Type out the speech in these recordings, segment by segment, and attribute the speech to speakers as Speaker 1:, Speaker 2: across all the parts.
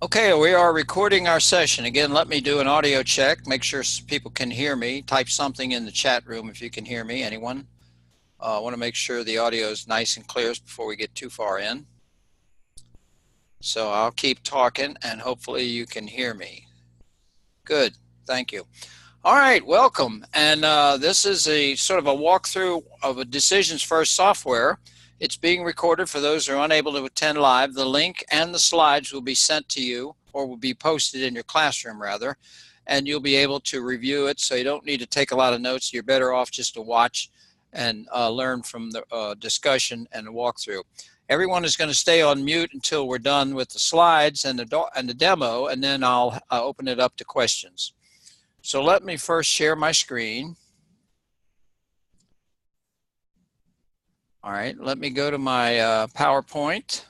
Speaker 1: Okay, we are recording our session. Again, let me do an audio check. Make sure people can hear me. Type something in the chat room if you can hear me. Anyone? I want to make sure the audio is nice and clear before we get too far in. So I'll keep talking and hopefully you can hear me. Good, thank you. All right, welcome. And this is a sort of a walkthrough of a DecisionsFirst software. It's being recorded for those who are unable to attend live. The link and the slides will be sent to you, or will be posted in your classroom rather, and you'll be able to review it, so you don't need to take a lot of notes. You're better off just to watch and learn from the discussion and the walkthrough. Everyone is going to stay on mute until we're done with the slides and the demo, and then I'll open it up to questions. So let me first share my screen. All right, let me go to my PowerPoint.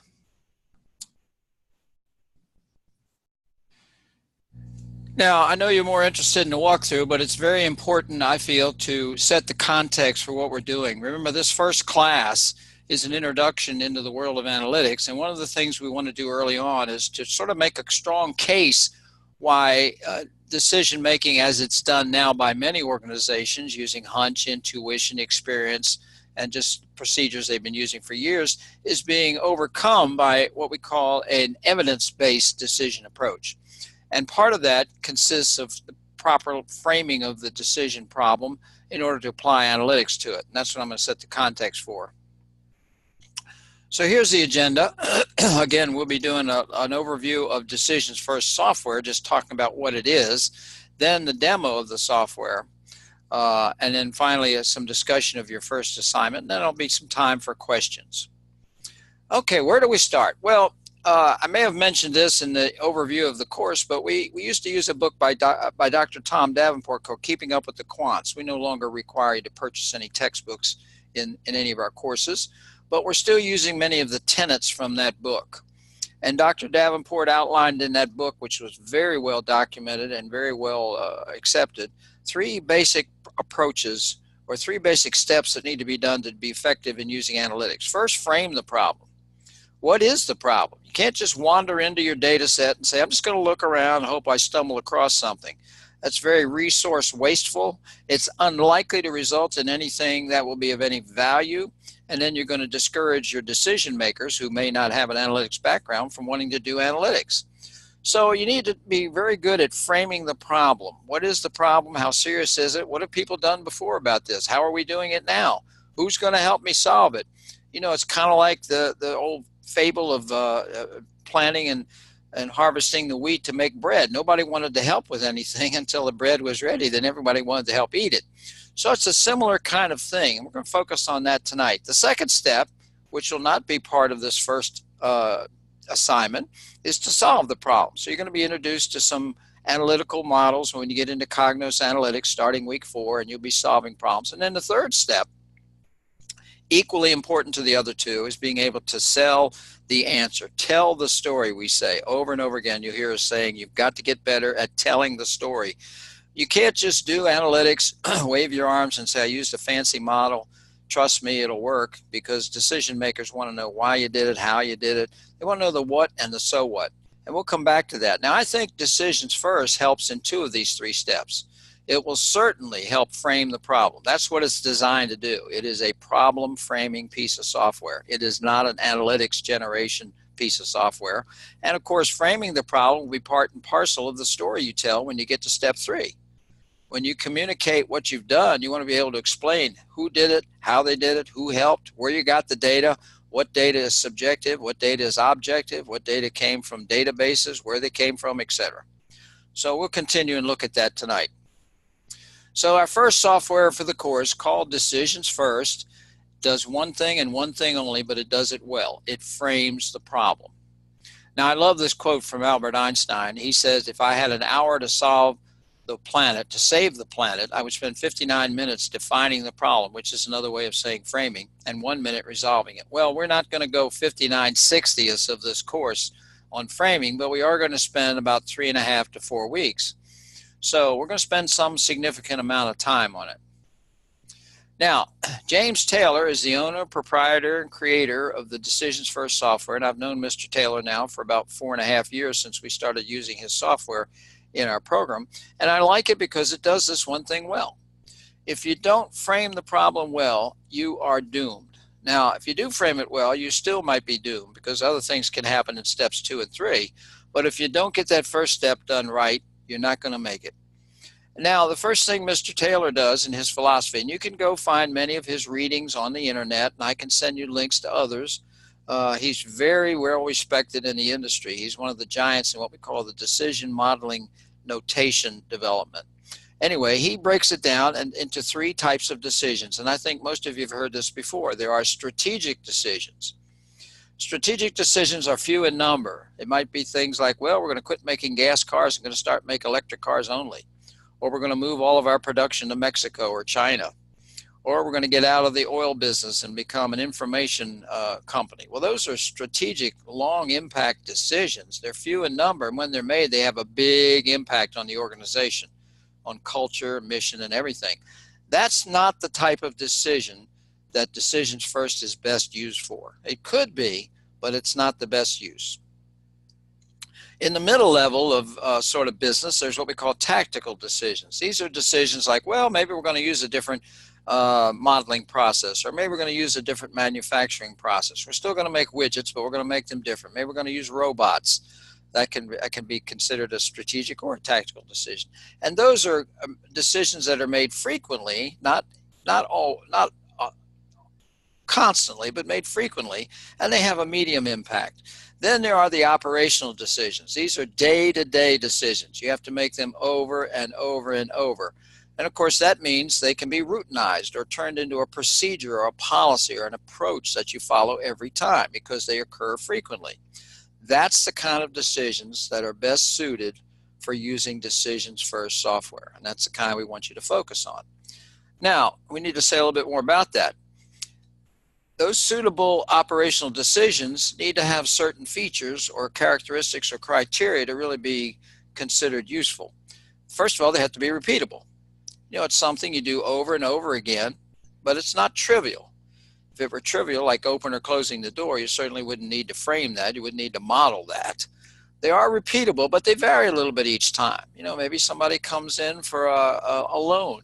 Speaker 1: Now, I know you're more interested in the walkthrough, but it's very important, I feel, to set the context for what we're doing. Remember, this first class is an introduction into the world of analytics, and one of the things we want to do early on is to sort of make a strong case why decision making, as it's done now by many organizations using hunch, intuition, experience, and just procedures they've been using for years, is being overcome by what we call an evidence-based decision approach. And part of that consists of the proper framing of the decision problem in order to apply analytics to it. And that's what I'm going to set the context for. So here's the agenda. Again, we'll be doing an overview of DecisionsFirst software, just talking about what it is, then the demo of the software, and then finally some discussion of your first assignment, and then there'll be some time for questions. Okay, where do we start? Well, I may have mentioned this in the overview of the course, but we used to use a book by Dr. Tom Davenport called Keeping Up with the Quants. We no longer require you to purchase any textbooks in any of our courses, but we're still using many of the tenets from that book. And Dr. Davenport outlined in that book, which was very well documented and very well accepted, three basic approaches or three basic steps that need to be done to be effective in using analytics. First, frame the problem. What is the problem? You can't just wander into your data set and say, I'm just going to look around and hope I stumble across something. That's very resource wasteful. It's unlikely to result in anything that will be of any value. And then you're going to discourage your decision makers who may not have an analytics background from wanting to do analytics. So you need to be very good at framing the problem. What is the problem? How serious is it? What have people done before about this? How are we doing it now? Who's going to help me solve it? You know, it's kind of like the old fable of planting and harvesting the wheat to make bread. Nobody wanted to help with anything until the bread was ready. Then everybody wanted to help eat it. So it's a similar kind of thing, and we're going to focus on that tonight. The second step, which will not be part of this first assignment, is to solve the problem. So you're going to be introduced to some analytical models when you get into Cognos Analytics starting week 4, and you'll be solving problems. And then the third step, equally important to the other two, is being able to sell the answer. Tell the story, we say over and over again. You hear us saying you've got to get better at telling the story. You can't just do analytics, wave your arms and say, I used a fancy model. Trust me, it'll work, because decision makers want to know why you did it, how you did it. They want to know the what and the so what. And we'll come back to that. Now, I think DecisionsFirst helps in 2 of these 3 steps. It will certainly help frame the problem. That's what it's designed to do. It is a problem framing piece of software. It is not an analytics generation piece of software. And of course, framing the problem will be part and parcel of the story you tell when you get to step 3. When you communicate what you've done, you want to be able to explain who did it, how they did it, who helped, where you got the data, what data is subjective, what data is objective, what data came from databases, where they came from, etc. So we'll continue and look at that tonight. So our first software for the course, called DecisionsFirst, does one thing and one thing only, but it does it well. It frames the problem. Now, I love this quote from Albert Einstein. He says, if I had an hour to solve the planet, to save the planet, I would spend 59 minutes defining the problem, which is another way of saying framing, and 1 minute resolving it. Well, we're not going to go 59/60ths of this course on framing, but we are going to spend about 3.5 to 4 weeks. So we're going to spend some significant amount of time on it. Now, James Taylor is the owner, proprietor, and creator of the DecisionsFirst software, and I've known Mr. Taylor now for about 4.5 years since we started using his software in our program, and I like it because it does this one thing well. If you don't frame the problem well, you are doomed. Now, if you do frame it well, you still might be doomed because other things can happen in steps 2 and 3, but if you don't get that first step done right, you're not going to make it. Now, the first thing Mr. Taylor does in his philosophy, and you can go find many of his readings on the internet, and I can send you links to others. He's very well respected in the industry. He's one of the giants in what we call the decision modeling notation development. Anyway, he breaks it down into 3 types of decisions, and I think most of you have heard this before. There are strategic decisions. Strategic decisions are few in number. It might be things like, well, we're going to quit making gas cars and going to start make electric cars only. Or we're going to move all of our production to Mexico or China, or we're going to get out of the oil business and become an information company. Well, those are strategic, long impact decisions. They're few in number, and when they're made, they have a big impact on the organization, on culture, mission, and everything. That's not the type of decision that DecisionsFirst is best used for. It could be, but it's not the best use. In the middle level of sort of business, there's what we call tactical decisions. These are decisions like, well, maybe we're going to use a different modeling process, or maybe we're going to use a different manufacturing process. We're still going to make widgets, but we're going to make them different. Maybe we're going to use robots. That can be considered a strategic or a tactical decision. And those are decisions that are made frequently, not constantly, but made frequently, and they have a medium impact. Then there are the operational decisions. These are day-to-day decisions. You have to make them over and over and over. And of course, that means they can be routinized or turned into a procedure or a policy or an approach that you follow every time because they occur frequently. That's the kind of decisions that are best suited for using DecisionsFirst software. And that's the kind we want you to focus on. Now, we need to say a little bit more about that. Those suitable operational decisions need to have certain features or characteristics or criteria to really be considered useful. First of all, they have to be repeatable. You know, it's something you do over and over again, but it's not trivial. If it were trivial, like opening or closing the door, you certainly wouldn't need to frame that. You wouldn't need to model that. They are repeatable, but they vary a little bit each time. You know, maybe somebody comes in for a loan.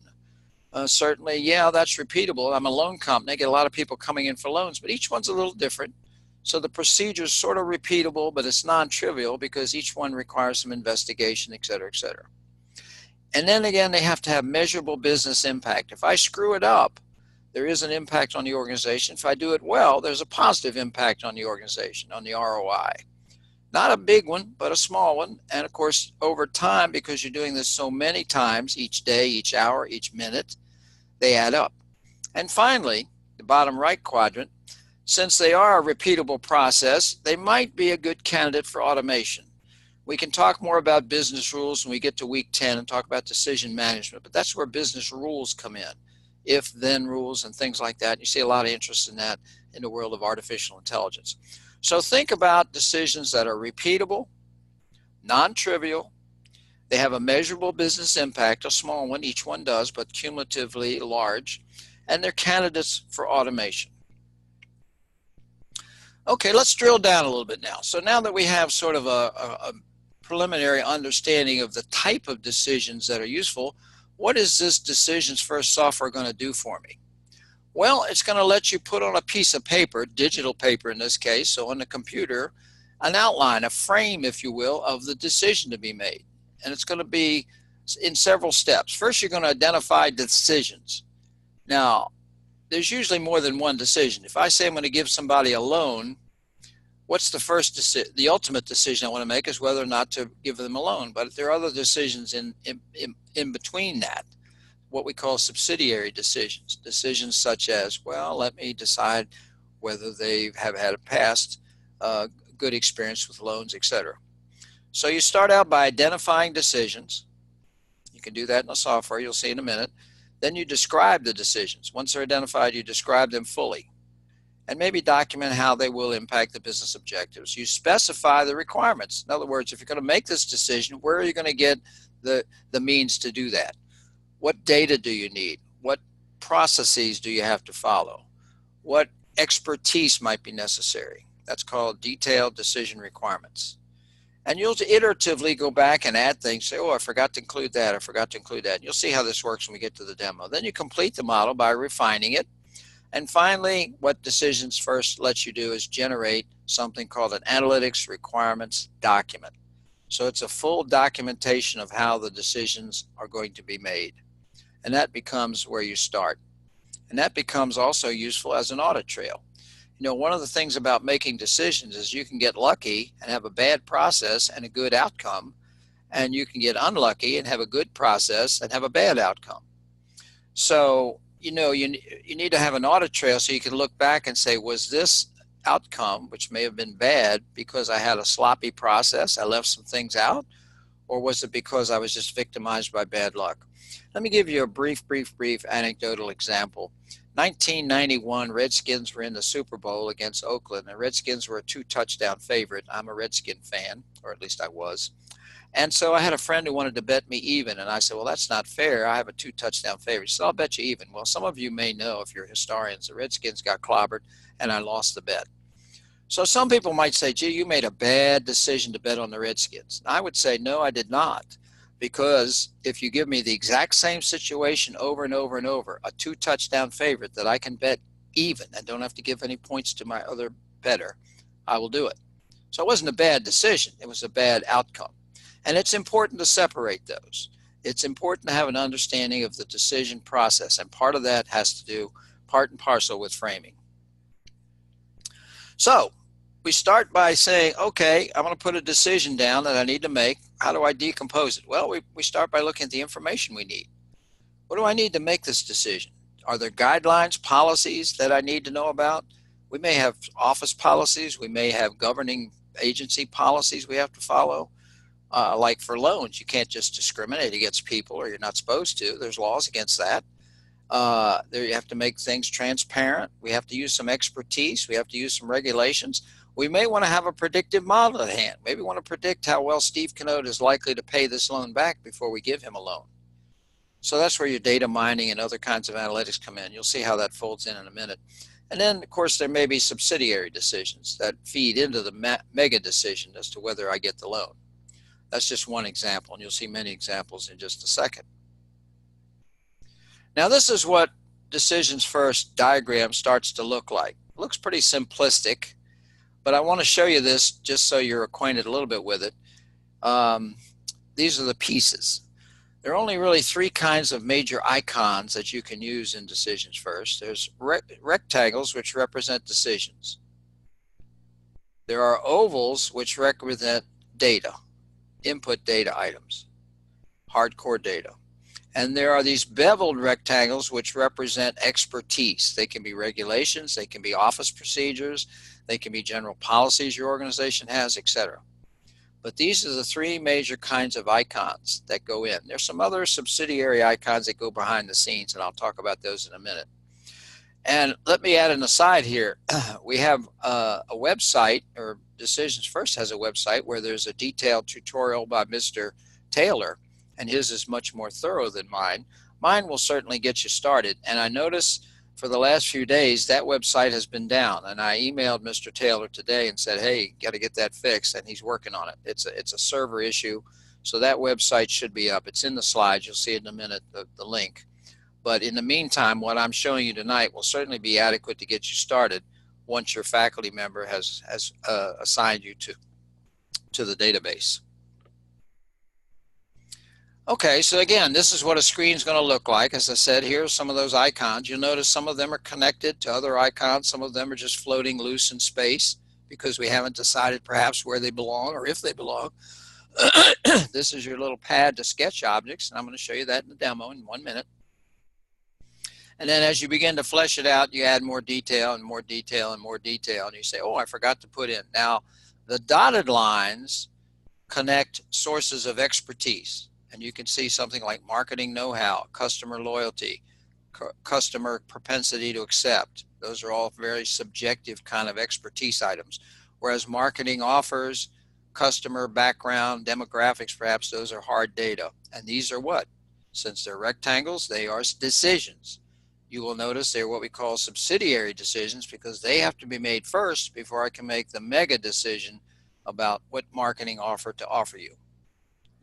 Speaker 1: Certainly, yeah, that's repeatable. I'm a loan company. I get a lot of people coming in for loans, but each one's a little different. So the procedure is sort of repeatable, but it's non-trivial because each one requires some investigation, et cetera, et cetera. And then again, they have to have measurable business impact. If I screw it up, there is an impact on the organization. If I do it well, there's a positive impact on the organization, on the ROI. Not a big one, but a small one. And of course, over time, because you're doing this so many times, each day, each hour, each minute, they add up. And finally, the bottom right quadrant, since they are a repeatable process, they might be a good candidate for automation. We can talk more about business rules when we get to week 10 and talk about decision management, but that's where business rules come in. If then rules and things like that. You see a lot of interest in that in the world of artificial intelligence. So think about decisions that are repeatable, non-trivial. They have a measurable business impact, a small one, each one does, but cumulatively large, and they're candidates for automation. Okay, let's drill down a little bit now. So now that we have sort of a preliminary understanding of the type of decisions that are useful, what is this DecisionsFirst software going to do for me? Well, it's going to let you put on a piece of paper, digital paper in this case, so on the computer, an outline, a frame, if you will, of the decision to be made. And it's going to be in several steps. First, you're going to identify decisions. Now, there's usually more than one decision. If I say I'm going to give somebody a loan, what's the first decision? The ultimate decision I want to make is whether or not to give them a loan. But there are other decisions in between that, what we call subsidiary decisions. Decisions such as, well, let me decide whether they have had a past good experience with loans, etc. So you start out by identifying decisions. You can do that in the software, you'll see in a minute. Then you describe the decisions. Once they're identified, you describe them fully and maybe document how they will impact the business objectives. You specify the requirements. In other words, if you're going to make this decision, where are you going to get the means to do that? What data do you need? What processes do you have to follow? What expertise might be necessary? That's called detailed decision requirements. And you'll iteratively go back and add things, say, oh, I forgot to include that, I forgot to include that. And you'll see how this works when we get to the demo. Then you complete the model by refining it. And finally, what DecisionsFirst lets you do is generate something called an analytics requirements document. So it's a full documentation of how the decisions are going to be made. And that becomes where you start. And that becomes also useful as an audit trail. You know, one of the things about making decisions is you can get lucky and have a bad process and a good outcome, and you can get unlucky and have a good process and have a bad outcome. So, you know, you need to have an audit trail so you can look back and say, was this outcome, which may have been bad because I had a sloppy process, I left some things out, or was it because I was just victimized by bad luck? Let me give you a brief anecdotal example. 1991, Redskins were in the Super Bowl against Oakland. The Redskins were a 2-touchdown favorite. I'm a Redskin fan, or at least I was. And so I had a friend who wanted to bet me even. And I said, well, that's not fair. I have a 2-touchdown favorite. He said, I'll bet you even. Well, some of you may know, if you're historians, the Redskins got clobbered and I lost the bet. So some people might say, gee, you made a bad decision to bet on the Redskins. I would say, no, I did not. Because if you give me the exact same situation over and over and over, a 2-touchdown favorite that I can bet even and don't have to give any points to my other bettor, I will do it. So it wasn't a bad decision. It was a bad outcome. And it's important to separate those. It's important to have an understanding of the decision process. And part of that has to do part and parcel with framing. So we start by saying, okay, I'm going to put a decision down that I need to make. How do I decompose it? Well, we start by looking at the information we need. What do I need to make this decision? Are there guidelines, policies that I need to know about? We may have office policies. We may have governing agency policies we have to follow. Like for loans, you can't just discriminate against people, or you're not supposed to. There's laws against that. There you have to make things transparent. We have to use some expertise. We have to use some regulations. We may want to have a predictive model at hand. Maybe want to predict how well Steve Canode is likely to pay this loan back before we give him a loan. So that's where your data mining and other kinds of analytics come in. You'll see how that folds in a minute. And then, of course, there may be subsidiary decisions that feed into the mega decision as to whether I get the loan. That's just one example, and you'll see many examples in just a second. Now, this is what DecisionsFirst diagram starts to look like. It looks pretty simplistic, but I want to show you this just so you're acquainted a little bit with it. These are the pieces. There are only really 3 kinds of major icons that you can use in DecisionsFirst. There's rectangles, which represent decisions. There are ovals, which represent data, input data items, hardcore data. And there are these beveled rectangles, which represent expertise. They can be regulations, they can be office procedures, they can be general policies your organization has, etc. But these are the 3 major kinds of icons that go in. There's some other subsidiary icons that go behind the scenes, and I'll talk about those in a minute. And let me add an aside here. We have a website, or DecisionsFirst has a website where there's a detailed tutorial by Mr. Taylor, and his is much more thorough than mine. Mine will certainly get you started. And I notice for the last few days that website has been down, and I emailed Mr. Taylor today and said, hey, got to get that fixed, and he's working on it. It's a server issue, so that website should be up. It's in the slides. You'll see it in a minute, the link. But in the meantime, what I'm showing you tonight will certainly be adequate to get you started once your faculty member has assigned you to the database. Okay, so again, this is what a screen is going to look like. As I said, here are some of those icons. You'll notice some of them are connected to other icons. Some of them are just floating loose in space because we haven't decided perhaps where they belong or if they belong. This is your little pad to sketch objects, and I'm going to show you that in the demo in 1 minute. And then as you begin to flesh it out, you add more detail and more detail and more detail, and you say, oh, I forgot to put in. Now, the dotted lines connect sources of expertise. And you can see something like marketing know-how, customer loyalty, customer propensity to accept. Those are all very subjective kind of expertise items. Whereas marketing offers, customer background, demographics, perhaps those are hard data. And these are what? Since they're rectangles, they are decisions. You will notice they're what we call subsidiary decisions because they have to be made first before I can make the mega decision about what marketing offer to offer you.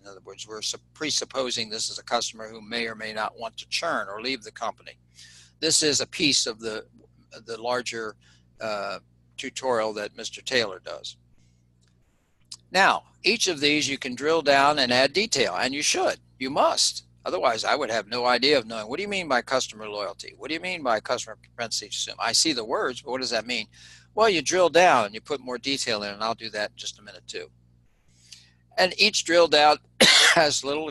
Speaker 1: In other words, we're presupposing this is a customer who may or may not want to churn or leave the company. This is a piece of the larger tutorial that Mr. Taylor does. Now, each of these you can drill down and add detail, and you should. You must. Otherwise, I would have no idea of knowing, what do you mean by customer loyalty? What do you mean by customer propensity to consume? I see the words, but what does that mean? Well, you drill down and you put more detail in, and I'll do that in just a minute too. And each drill down has little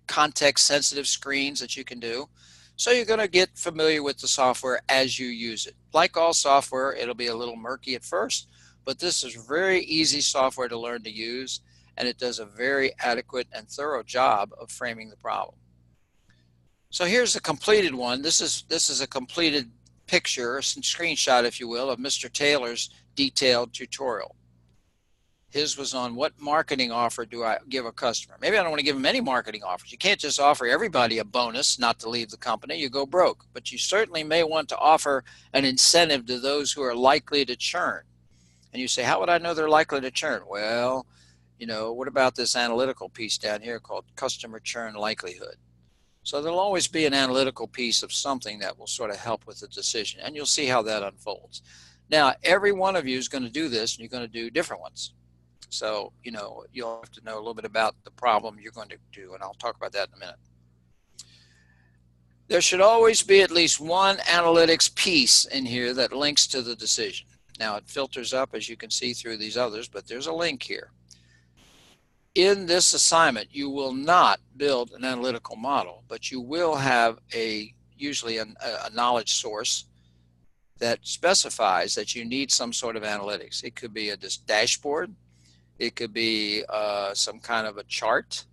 Speaker 1: context-sensitive screens that you can do. So you're going to get familiar with the software as you use it. Like all software, it'll be a little murky at first, but this is very easy software to learn to use, and it does a very adequate and thorough job of framing the problem. So here's a completed one. This is a completed picture, a screenshot, if you will, of Mr. Taylor's detailed tutorial. His was on what marketing offer do I give a customer. Maybe I don't want to give them any marketing offers. You can't just offer everybody a bonus not to leave the company. You go broke. But you certainly may want to offer an incentive to those who are likely to churn. And you say, how would I know they're likely to churn? Well, you know, what about this analytical piece down here called customer churn likelihood? So there'll always be an analytical piece of something that will sort of help with the decision. And you'll see how that unfolds. Now, every one of you is going to do this, and you're going to do different ones. So, you know, you'll have to know a little bit about the problem you're going to do, and I'll talk about that in a minute. There should always be at least one analytics piece in here that links to the decision. Now, it filters up, as you can see, through these others, but there's a link here. In this assignment, you will not build an analytical model, but you will have usually a knowledge source that specifies that you need some sort of analytics. It could be a dashboard. It could be some kind of a chart.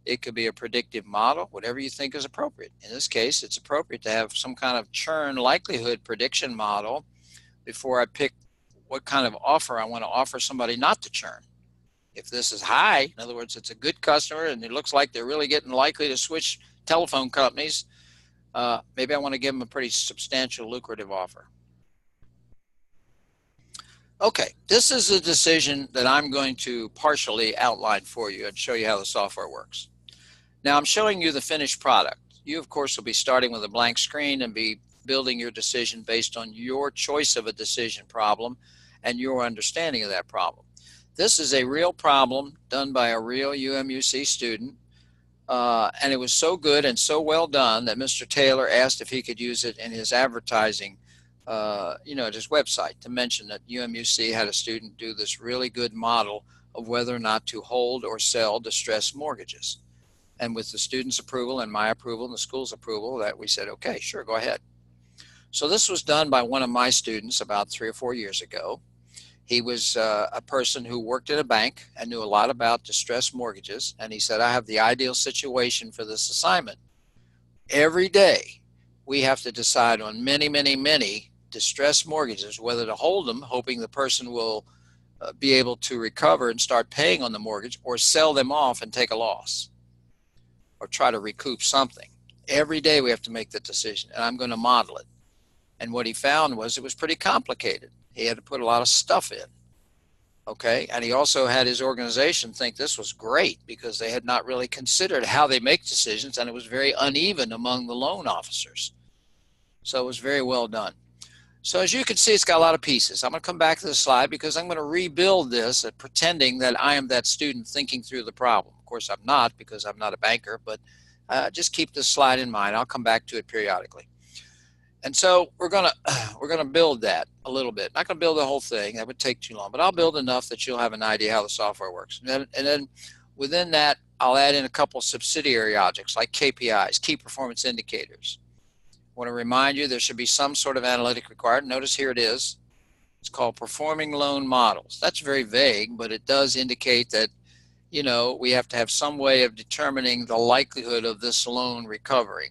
Speaker 1: It could be a predictive model, whatever you think is appropriate. In this case, it's appropriate to have some kind of churn likelihood prediction model before I pick what kind of offer I want to offer somebody not to churn. If this is high, in other words, it's a good customer and it looks like they're really getting likely to switch telephone companies, maybe I want to give them a pretty substantial lucrative offer. Okay, this is a decision that I'm going to partially outline for you and show you how the software works. Now I'm showing you the finished product. You, of course, will be starting with a blank screen and be building your decision based on your choice of a decision problem and your understanding of that problem. This is a real problem done by a real UMUC student, and it was so good and so well done that Mr. Taylor asked if he could use it in his advertising at his website, to mention that UMUC had a student do this really good model of whether or not to hold or sell distressed mortgages. And with the student's approval and my approval and the school's approval, that we said, okay, sure, go ahead. So this was done by one of my students about 3 or 4 years ago. He was a person who worked at a bank and knew a lot about distressed mortgages. And he said, I have the ideal situation for this assignment. Every day, we have to decide on many, many, many distressed mortgages, whether to hold them, hoping the person will be able to recover and start paying on the mortgage, or sell them off and take a loss, or try to recoup something. Every day we have to make that decision, and I'm going to model it. And what he found was it was pretty complicated. He had to put a lot of stuff in. Okay, and he also had his organization think this was great because they had not really considered how they make decisions, and it was very uneven among the loan officers. So it was very well done. So as you can see, it's got a lot of pieces. I'm going to come back to the slide because I'm going to rebuild this pretending that I am that student thinking through the problem. Of course, I'm not, because I'm not a banker, but just keep this slide in mind. I'll come back to it periodically. And so we're going to build that a little bit. Not going to build the whole thing. That would take too long, but I'll build enough that you'll have an idea how the software works. And then within that, I'll add in a couple subsidiary objects like KPIs, key performance indicators. I want to remind you there should be some sort of analytic required. Notice here it is. It's called performing loan models. That's very vague, but it does indicate that, we have to have some way of determining the likelihood of this loan recovering.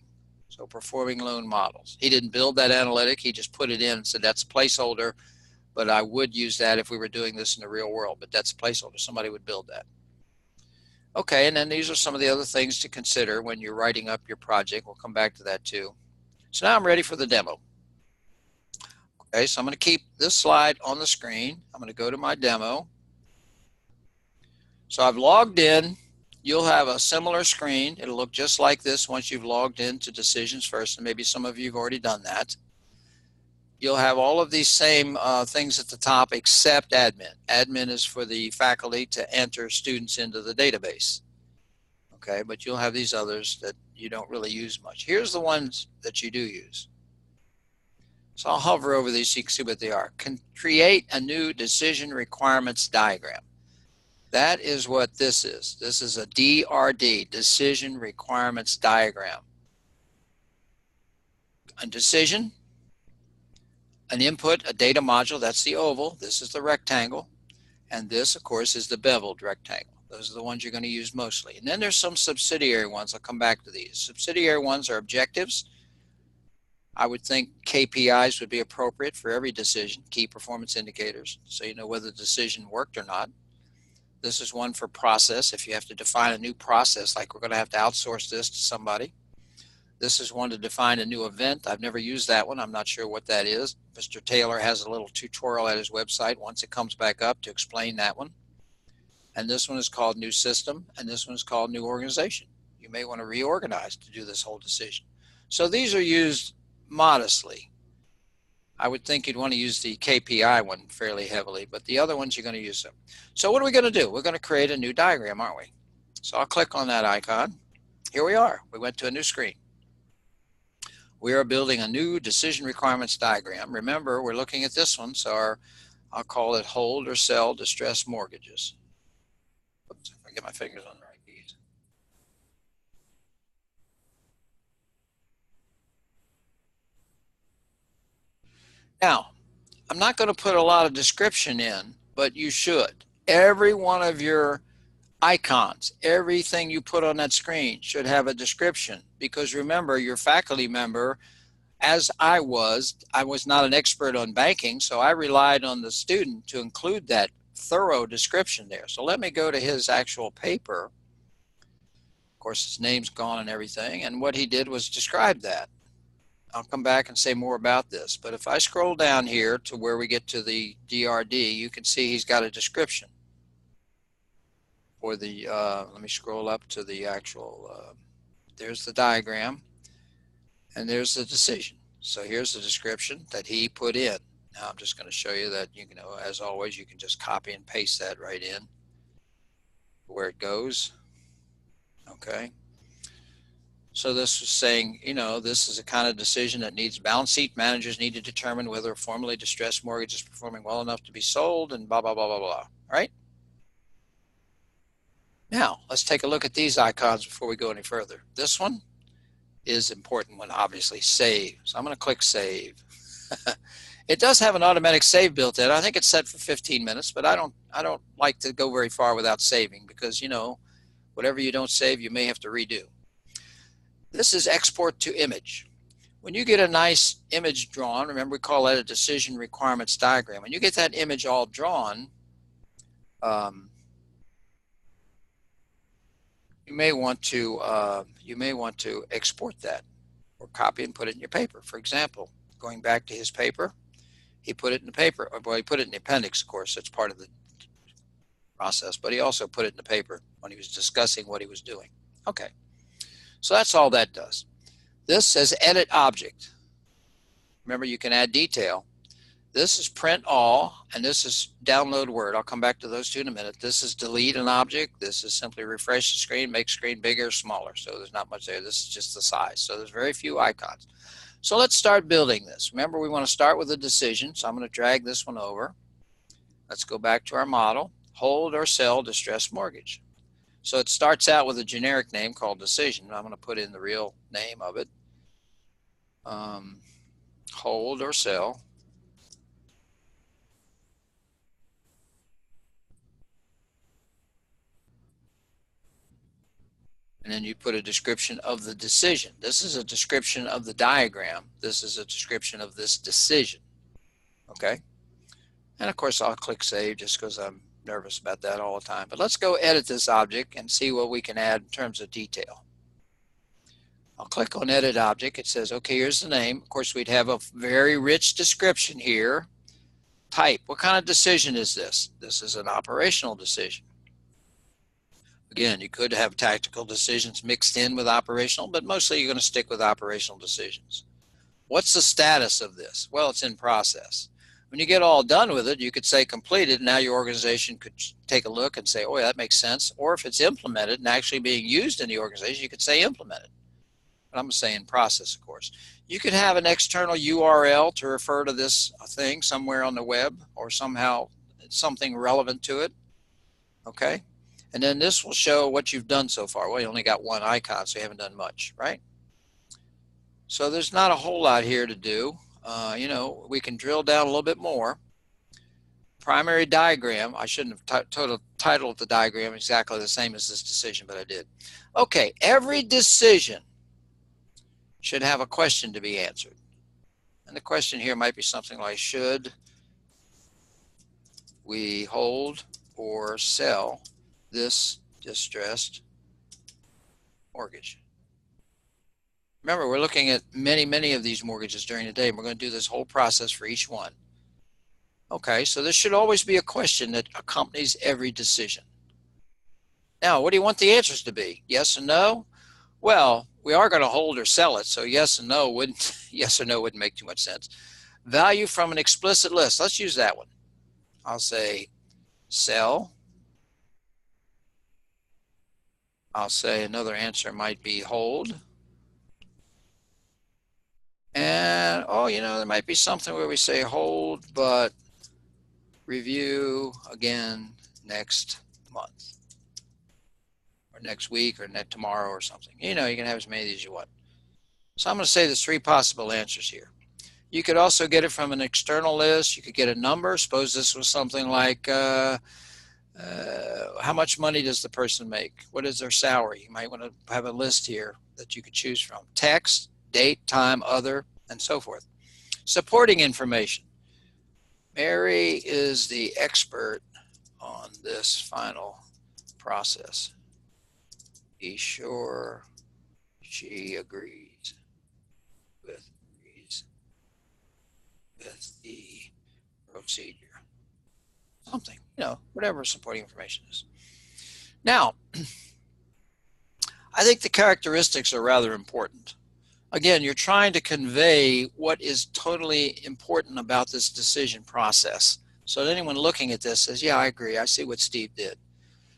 Speaker 1: So performing loan models. He didn't build that analytic. He just put it in and said that's a placeholder, but I would use that if we were doing this in the real world, but that's a placeholder. Somebody would build that. Okay, and then these are some of the other things to consider when you're writing up your project. We'll come back to that too. So now I'm ready for the demo. Okay, so I'm going to keep this slide on the screen. I'm going to go to my demo. So I've logged in. You'll have a similar screen. It'll look just like this once you've logged into Decisions First, and maybe some of you have already done that. You'll have all of these same things at the top except admin. Admin is for the faculty to enter students into the database. Okay, but you'll have these others that you don't really use much. Here's the ones that you do use. So I'll hover over these so you can see what they are. Create a new decision requirements diagram. That is what this is. This is a DRD, decision requirements diagram. A decision, an input, a data module, that's the oval. This is the rectangle. And this, of course, is the beveled rectangle. Those are the ones you're going to use mostly. And then there's some subsidiary ones. I'll come back to these. Subsidiary ones are objectives. I would think KPIs would be appropriate for every decision, key performance indicators, so you know whether the decision worked or not. This is one for process. If you have to define a new process, like we're going to have to outsource this to somebody. This is one to define a new event. I've never used that one. I'm not sure what that is. Mr. Taylor has a little tutorial at his website once it comes back up to explain that one. And this one is called new system, and this one is called new organization. You may want to reorganize to do this whole decision. So these are used modestly. I would think you'd want to use the KPI one fairly heavily, but the other ones you're going to use them. So what are we going to do? We're going to create a new diagram, aren't we? So I'll click on that icon. Here we are. We went to a new screen. We are building a new decision requirements diagram. Remember, we're looking at this one, so I'll call it hold or sell distressed mortgages. Oops, if I get my fingers on the right keys. Now, I'm not going to put a lot of description in, but you should. Every one of your icons, everything you put on that screen should have a description, because remember, your faculty member, as I was not an expert on banking, so I relied on the student to include that thorough description there. So let me go to his actual paper. Of course, his name's gone and everything, and what he did was describe that. I'll come back and say more about this, but if I scroll down here to where we get to the DRD, you can see he's got a description for the, let me scroll up to the actual, there's the diagram, and there's the decision. So here's the description that he put in. Now I'm just going to show you that, you know, as always, you can just copy and paste that right in where it goes. Okay. So this was saying, you know, this is a kind of decision that needs balance sheet managers need to determine whether a formerly distressed mortgage is performing well enough to be sold and blah, blah, blah, blah, blah. Right? Now, let's take a look at these icons before we go any further. This one is important one, obviously, save. So I'm going to click save. It does have an automatic save built in. I think it's set for 15 minutes, but I don't like to go very far without saving, because, you know, whatever you don't save, you may have to redo. This is export to image. When you get a nice image drawn, remember we call that a decision requirements diagram. When you get that image all drawn, you may want to export that or copy and put it in your paper. For example, going back to his paper, he put it in the paper. Well, he put it in the appendix, of course. That's part of the process, but he also put it in the paper when he was discussing what he was doing. Okay, so that's all that does. This says edit object. Remember, you can add detail. This is print all, and this is download Word. I'll come back to those two in a minute. This is delete an object. This is simply refresh the screen, make screen bigger or smaller. So there's not much there. This is just the size. So there's very few icons. So let's start building this. Remember, we want to start with a decision. So I'm going to drag this one over. Let's go back to our model. Hold or sell distressed mortgage. So it starts out with a generic name called decision. I'm going to put in the real name of it. Hold or sell. And then you put a description of the decision. This is a description of the diagram. This is a description of this decision. Okay. And of course, I'll click save just because I'm nervous about that all the time. But let's go edit this object and see what we can add in terms of detail. I'll click on Edit Object. It says, okay, here's the name. Of course, we'd have a very rich description here. Type. What kind of decision is this? This is an operational decision. Again, you could have tactical decisions mixed in with operational, but mostly you're going to stick with operational decisions. What's the status of this? Well, it's in process. When you get all done with it, you could say completed. Now your organization could take a look and say, oh, yeah, that makes sense. Or if it's implemented and actually being used in the organization, you could say implemented. But I'm saying process, of course. You could have an external URL to refer to this thing somewhere on the web or somehow something relevant to it. Okay. And then this will show what you've done so far. Well, you only got one icon, so you haven't done much, right? So there's not a whole lot here to do. You know, we can drill down a little bit more. Primary diagram, I shouldn't have titled the diagram exactly the same as this decision, but I did. Okay, every decision should have a question to be answered. And the question here might be something like, should we hold or sell this distressed mortgage? Remember, we're looking at many of these mortgages during the day, and we're going to do this whole process for each one. Okay, so there should always be a question that accompanies every decision. Now, what do you want the answers to be? Yes and no? Well, we are going to hold or sell it, so yes and no wouldn't, yes or no wouldn't make too much sense. Value from an explicit list. Let's use that one. I'll say sell. I'll say another answer might be hold. And, oh, you know, there might be something where we say hold, but review again next month or next week or tomorrow or something. You know, you can have as many as you want. So I'm going to say there's three possible answers here. You could also get it from an external list. You could get a number. Suppose this was something like how much money does the person make? What is their salary? You might want to have a list here that you could choose from. Text, date, time, other, and so forth. Supporting information. Mary is the expert on this final process. Be sure she agrees with the procedure. Something, you know, whatever supporting information is. Now, I think the characteristics are rather important. Again, you're trying to convey what is totally important about this decision process. So that anyone looking at this says, yeah, I agree. I see what Steve did.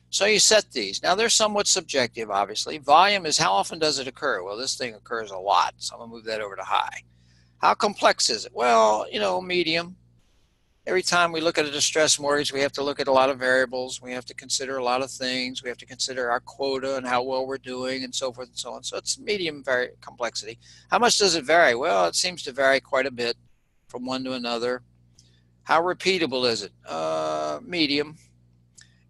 Speaker 1: So you set these. Now, they're somewhat subjective, obviously. Volume is how often does it occur? Well, this thing occurs a lot, so I'm going to move that over to high. How complex is it? Well, you know, medium. Every time we look at a distressed mortgage, we have to look at a lot of variables. We have to consider a lot of things. We have to consider our quota and how well we're doing and so forth and so on. So it's medium complexity. How much does it vary? Well, it seems to vary quite a bit from one to another. How repeatable is it? Medium.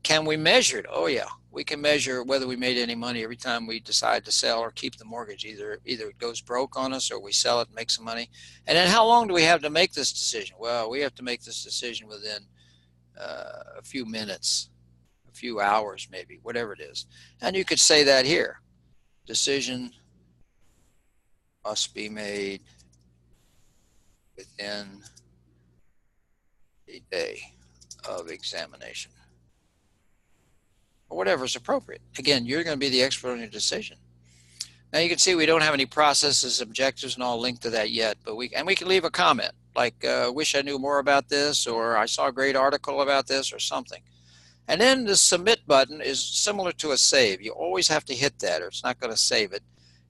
Speaker 1: Can we measure it? Oh, yeah. We can measure whether we made any money every time we decide to sell or keep the mortgage. Either it goes broke on us or we sell it and make some money. And then how long do we have to make this decision? Well, we have to make this decision within a few minutes, a few hours maybe, whatever it is. And you could say that here. Decision must be made within a day of examination. Or whatever is appropriate. Again, you're going to be the expert on your decision. Now you can see we don't have any processes, objectives, and all linked to that yet, but we can leave a comment like, wish I knew more about this, or I saw a great article about this, or something. And then the submit button is similar to a save. You always have to hit that or it's not going to save it.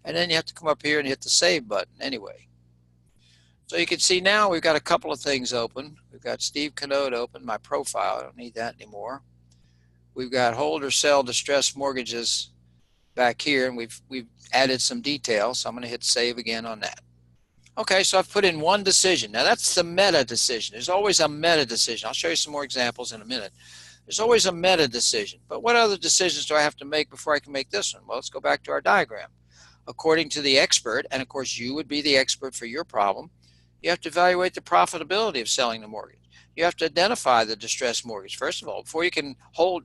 Speaker 1: And then you have to come up here and hit the save button anyway. So you can see now we've got a couple of things open. We've got Steve Canode open, my profile. I don't need that anymore. We've got hold or sell distressed mortgages back here, and we've added some details. So I'm going to hit save again on that. Okay, so I've put in one decision. Now that's the meta decision. There's always a meta decision. I'll show you some more examples in a minute. There's always a meta decision. But what other decisions do I have to make before I can make this one? Well, let's go back to our diagram. According to the expert, and of course you would be the expert for your problem, you have to evaluate the profitability of selling the mortgage. You have to identify the distressed mortgage. First of all, before you can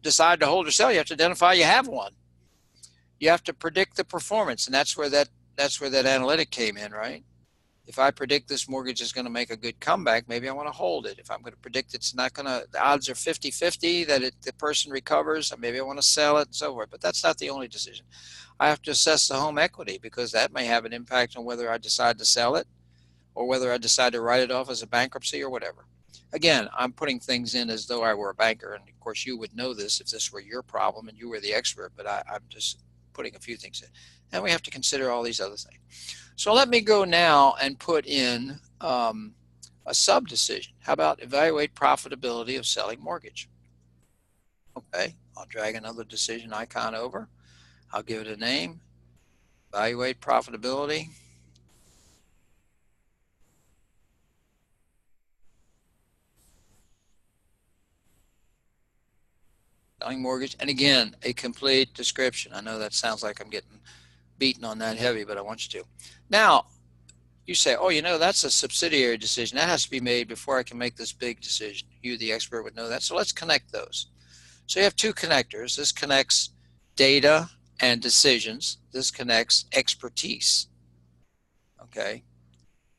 Speaker 1: decide to hold or sell, you have to identify you have one. You have to predict the performance, and that's where that that's where that analytic came in, right? If I predict this mortgage is going to make a good comeback, maybe I want to hold it. If I'm going to predict it's not going to, the odds are 50-50 that the person recovers, maybe I want to sell it and so forth. But that's not the only decision. I have to assess the home equity because that may have an impact on whether I decide to sell it or whether I decide to write it off as a bankruptcy or whatever. Again, I'm putting things in as though I were a banker. And of course, you would know this if this were your problem and you were the expert, but I'm just putting a few things in. And we have to consider all these other things. So let me go now and put in a sub-decision. How about evaluate profitability of selling mortgage? Okay, I'll drag another decision icon over. I'll give it a name, evaluate profitability. Selling mortgage, and again, a complete description. I know that sounds like I'm getting beaten on that heavy, but I want you to. Now, you say, oh, that's a subsidiary decision. That has to be made before I can make this big decision. You, the expert, would know that. So let's connect those. So you have two connectors. This connects data and decisions. This connects expertise, okay,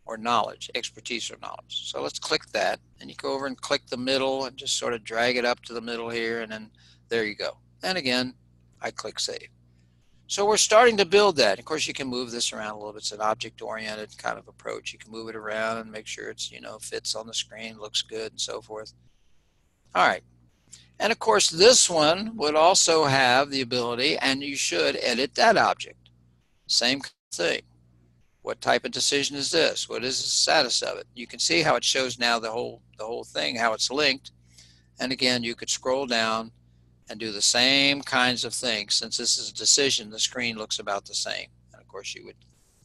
Speaker 1: or knowledge, expertise or knowledge. So let's click that, and you go over and click the middle and just sort of drag it up to the middle here, and then there you go. And again, I click save. So we're starting to build that. Of course, you can move this around a little bit. It's an object-oriented kind of approach. You can move it around and make sure it's, fits on the screen, looks good, and so forth. All right. And of course, this one would also have the ability, and you should edit that object. Same thing. What type of decision is this? What is the status of it? You can see how it shows now the whole thing, how it's linked. And again, you could scroll down and do the same kinds of things. Since this is a decision, the screen looks about the same. And of course, you would,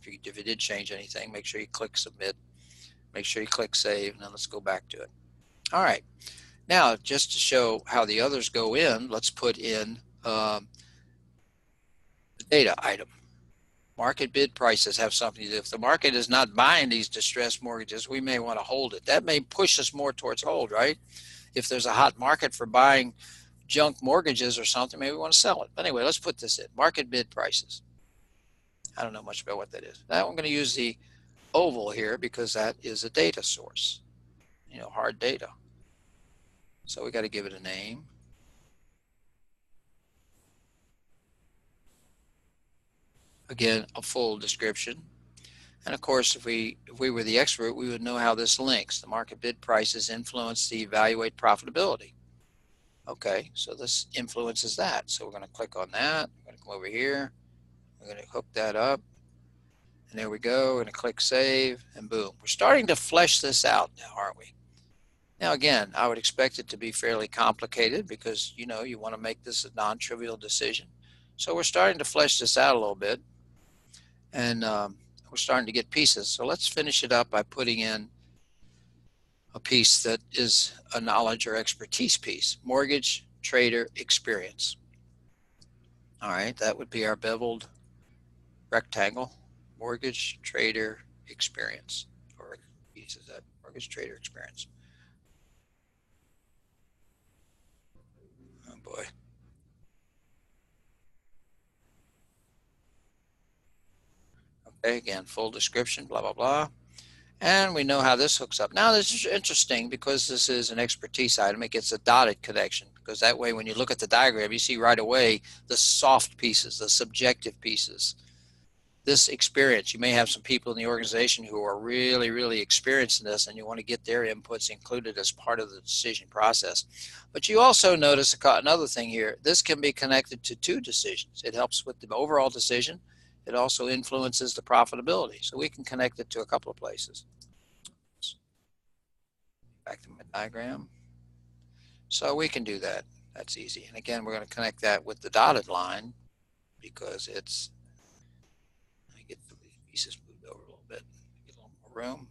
Speaker 1: if it did change anything, make sure you click submit, make sure you click save, and then let's go back to it. All right. Now, just to show how the others go in, let's put in the data item. Market bid prices have something to do. If the market is not buying these distressed mortgages, we may want to hold it. That may push us more towards hold, right? If there's a hot market for buying junk mortgages or something, maybe we want to sell it. But anyway, let's put this in. Market bid prices. I don't know much about what that is. Now I'm going to use the oval here because that is a data source, hard data. So we got to give it a name. Again, a full description. And of course, if we were the expert, we would know how this links. The market bid prices influence the evaluate profitability. Okay, so this influences that. So we're going to click on that. We're going to come over here. We're going to hook that up. And there we go. We're going to click save, and boom. We're starting to flesh this out now, aren't we? Now, again, I would expect it to be fairly complicated because, you want to make this a non-trivial decision. So we're starting to flesh this out a little bit. And we're starting to get pieces. So let's finish it up by putting in a piece that is a knowledge or expertise piece. Mortgage trader experience. All right, that would be our beveled rectangle. Mortgage trader experience. Or piece is that mortgage trader experience. Oh boy. Okay, again, full description, blah, blah, blah. And we know how this hooks up. Now, this is interesting because this is an expertise item. It gets a dotted connection because that way when you look at the diagram, you see right away the soft pieces, the subjective pieces. This experience, you may have some people in the organization who are really, really experienced in this and you want to get their inputs included as part of the decision process. But you also notice another thing here. This can be connected to two decisions. It helps with the overall decision. It also influences the profitability. So we can connect it to a couple of places. Back to my diagram. So we can do that. That's easy. And again, we're going to connect that with the dotted line because it's, let me get these pieces moved over a little bit, get a little more room.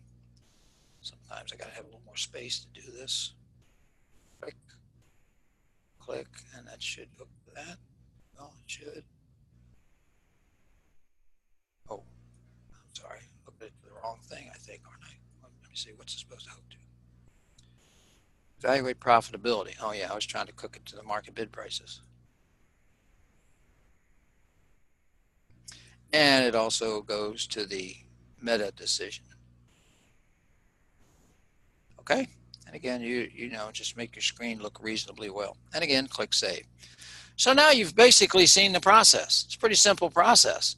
Speaker 1: Sometimes I got to have a little more space to do this. Click, click, and that should hook to that. Well, it should. Oh, I'm sorry. Hooked it to the wrong thing, I think, aren't I? Let me see what's it supposed to hook to. Evaluate profitability. Oh yeah, I was trying to cook it to the market bid prices. And it also goes to the meta decision. Okay. And again, you know, just make your screen look reasonably well. And again, click Save. So now you've basically seen the process. It's a pretty simple process.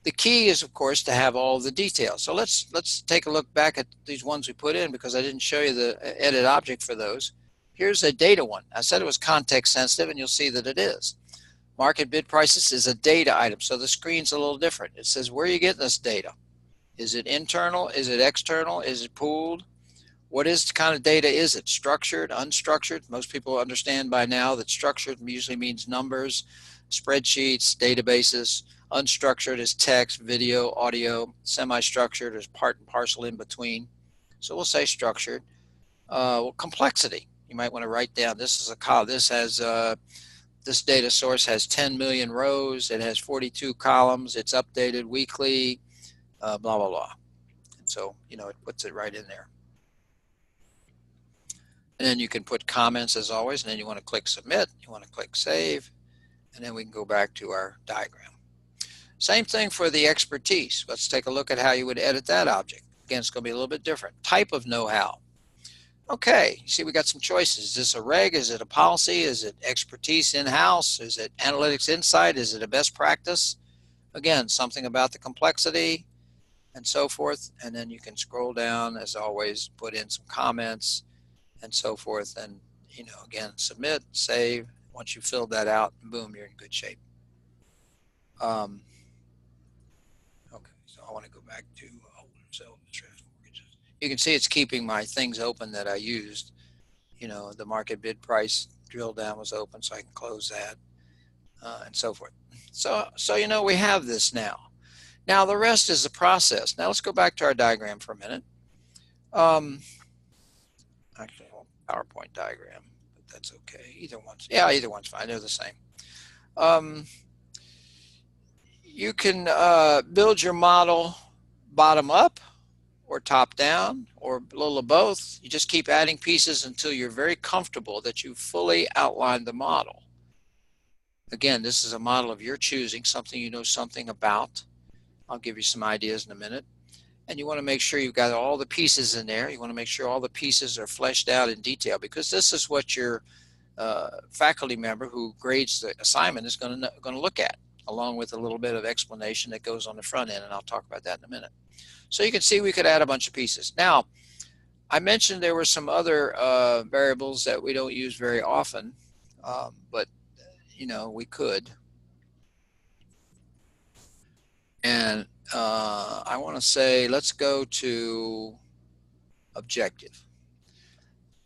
Speaker 1: The key is, of course, to have all the details. So let's take a look back at these ones we put in because I didn't show you the edit object for those. Here's a data one. I said it was context sensitive, and you'll see that it is. Market bid prices is a data item, so the screen's a little different. It says, where are you getting this data? Is it internal? Is it external? Is it pooled? What is the kind of data is it? Structured, unstructured? Most people understand by now that structured usually means numbers, spreadsheets, databases. Unstructured is text, video, audio. Semi-structured is part and parcel in between. So we'll say structured. Well, complexity. You might want to write down, this is a column. This data source has 10 million rows. It has 42 columns. It's updated weekly, blah, blah, blah. And so, you know, it puts it right in there. And then you can put comments as always, and then you want to click submit, you want to click save, and then we can go back to our diagram. Same thing for the expertise. Let's take a look at how you would edit that object. Again, it's going to be a little bit different. Type of know-how. Okay, you see we got some choices. Is this a reg? Is it a policy? Is it expertise in-house? Is it analytics insight? Is it a best practice? Again, something about the complexity and so forth. And then you can scroll down, as always, put in some comments and so forth. And, you know, again, submit, save. Once you filled that out, boom, you're in good shape. Okay, so I want to go back to mortgages. You can see it's keeping my things open that I used. You know, the market bid price drill down was open, so I can close that and so forth. So you know, we have this now. Now the rest is the process. Now let's go back to our diagram for a minute. Actually, PowerPoint diagram, but that's okay. Either one's, yeah, either one's fine. They're the same. You can build your model bottom up or top down or a little of both. You just keep adding pieces until you're very comfortable that you've fully outlined the model. Again, this is a model of your choosing, something you know something about. I'll give you some ideas in a minute. And you want to make sure you've got all the pieces in there. You want to make sure all the pieces are fleshed out in detail, because this is what your faculty member who grades the assignment is going to look at, along with a little bit of explanation that goes on the front end, and I'll talk about that in a minute. So you can see we could add a bunch of pieces. Now, I mentioned there were some other variables that we don't use very often, but you know, we could. And I want to say, let's go to objective.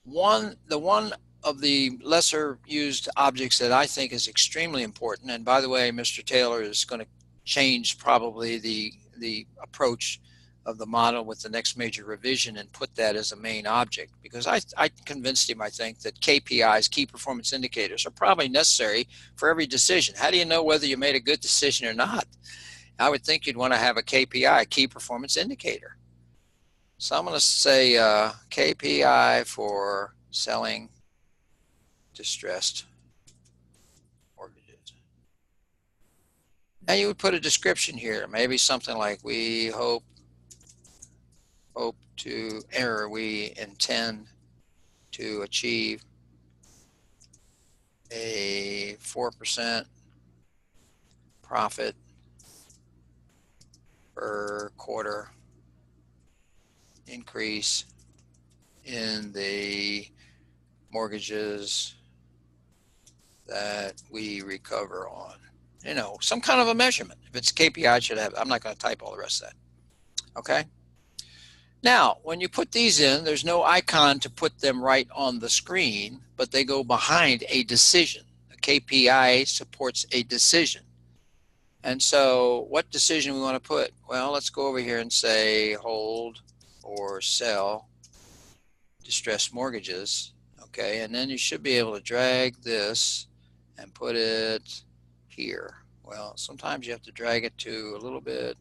Speaker 1: The one of the lesser used objects that I think is extremely important, and by the way, Mr. Taylor is going to change probably the approach of the model with the next major revision and put that as a main object, because I convinced him, I think, that KPIs, key performance indicators, are probably necessary for every decision. How do you know whether you made a good decision or not? I would think you'd want to have a KPI, key performance indicator. So I'm going to say KPI for selling distressed mortgages. Now you would put a description here, maybe something like, we hope to, or we intend to achieve a 4% profit per quarter increase in the mortgages that we recover on. You know, some kind of a measurement. If it's KPI, it should have, I'm not going to type all the rest of that. Okay. Now, when you put these in, there's no icon to put them right on the screen, but they go behind a decision. A KPI supports a decision. And so what decision we want to put? Well, let's go over here and say hold or sell distressed mortgages. Okay, and then you should be able to drag this and put it here. Well, sometimes you have to drag it to a little bit.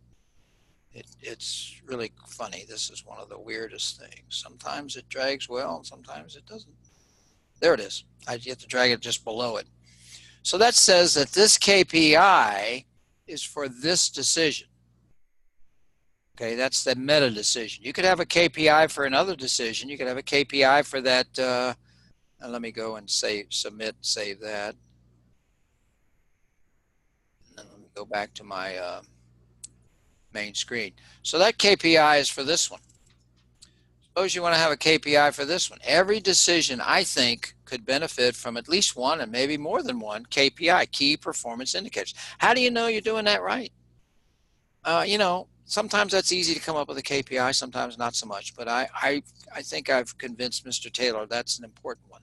Speaker 1: It's really funny. This is one of the weirdest things. Sometimes it drags well and sometimes it doesn't. There it is. You have to drag it just below it. So that says that this KPI is for this decision. Okay, that's the meta decision. You could have a KPI for another decision. You could have a KPI for that. Let me go and submit, save that. And then let me go back to my main screen. So that KPI is for this one. Suppose you want to have a KPI for this one. Every decision, I think, could benefit from at least one and maybe more than one KPI, key performance indicators. How do you know you're doing that right? You know, sometimes that's easy to come up with a KPI, sometimes not so much, but I think I've convinced Mr. Taylor that's an important one.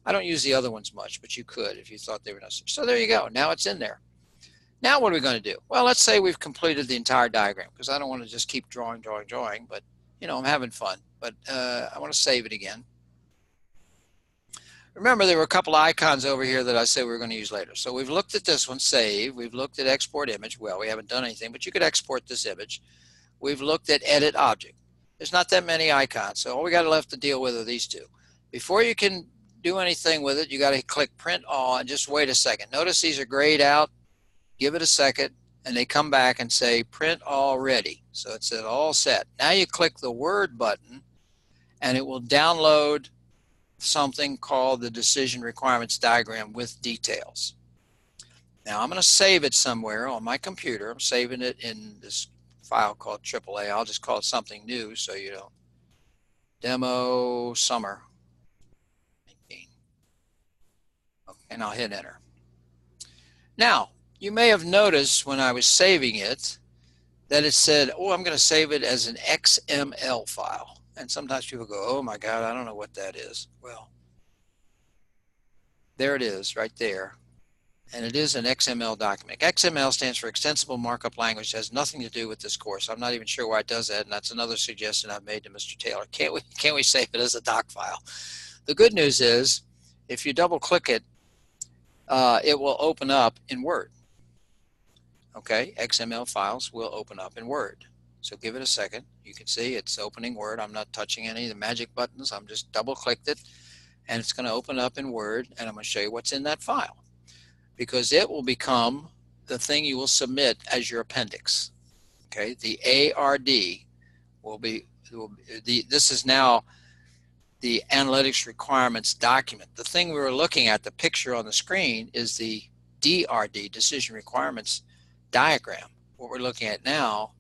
Speaker 1: I don't use the other ones much, but you could if you thought they were necessary. So there you go. Now it's in there. Now what are we going to do? Well, let's say we've completed the entire diagram, because I don't want to just keep drawing, but you know, I'm having fun. But I want to save it again. Remember, there were a couple of icons over here that I said we were going to use later. So we've looked at this one, save. We've looked at export image. Well, we haven't done anything, but you could export this image. We've looked at edit object. There's not that many icons, so all we got left to deal with are these two. Before you can do anything with it, you got to click print all and just wait a second. Notice these are grayed out. Give it a second, and they come back and say print all ready. So it said all set. Now you click the Word button, and it will download something called the decision requirements diagram with details. Now I'm going to save it somewhere on my computer. I'm saving it in this file called AAA. I'll just call it something new so you don't. Demo summer 19. Okay, and I'll hit enter. Now you may have noticed when I was saving it that it said, oh, I'm going to save it as an XML file. And sometimes people go, oh my God, I don't know what that is. Well, there it is right there. And it is an XML document. XML stands for Extensible Markup Language. It has nothing to do with this course. I'm not even sure why it does that. And that's another suggestion I've made to Mr. Taylor. Can't we save it as a doc file? The good news is if you double click it, it will open up in Word. Okay, XML files will open up in Word. So give it a second. You can see it's opening Word. I'm not touching any of the magic buttons. I'm just double clicked it, and it's going to open up in Word, and I'm going to show you what's in that file, because it will become the thing you will submit as your appendix. Okay, the ARD will be this is now the analytics requirements document. The thing we were looking at, the picture on the screen, is the DRD, decision requirements diagram. What we're looking at now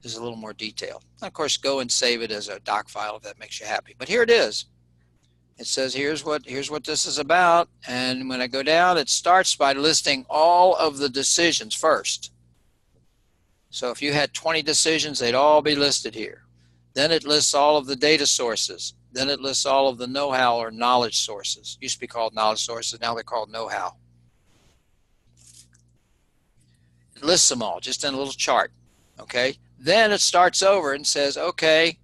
Speaker 1: is a little more detailed. And of course, go and save it as a doc file if that makes you happy. But here it is. It says here's what this is about. And when I go down, it starts by listing all of the decisions first. So if you had 20 decisions, they'd all be listed here. Then it lists all of the data sources. Then it lists all of the know-how or knowledge sources. Used to be called knowledge sources, now they're called know-how. It lists them all just in a little chart. Okay, then it starts over and says, okay,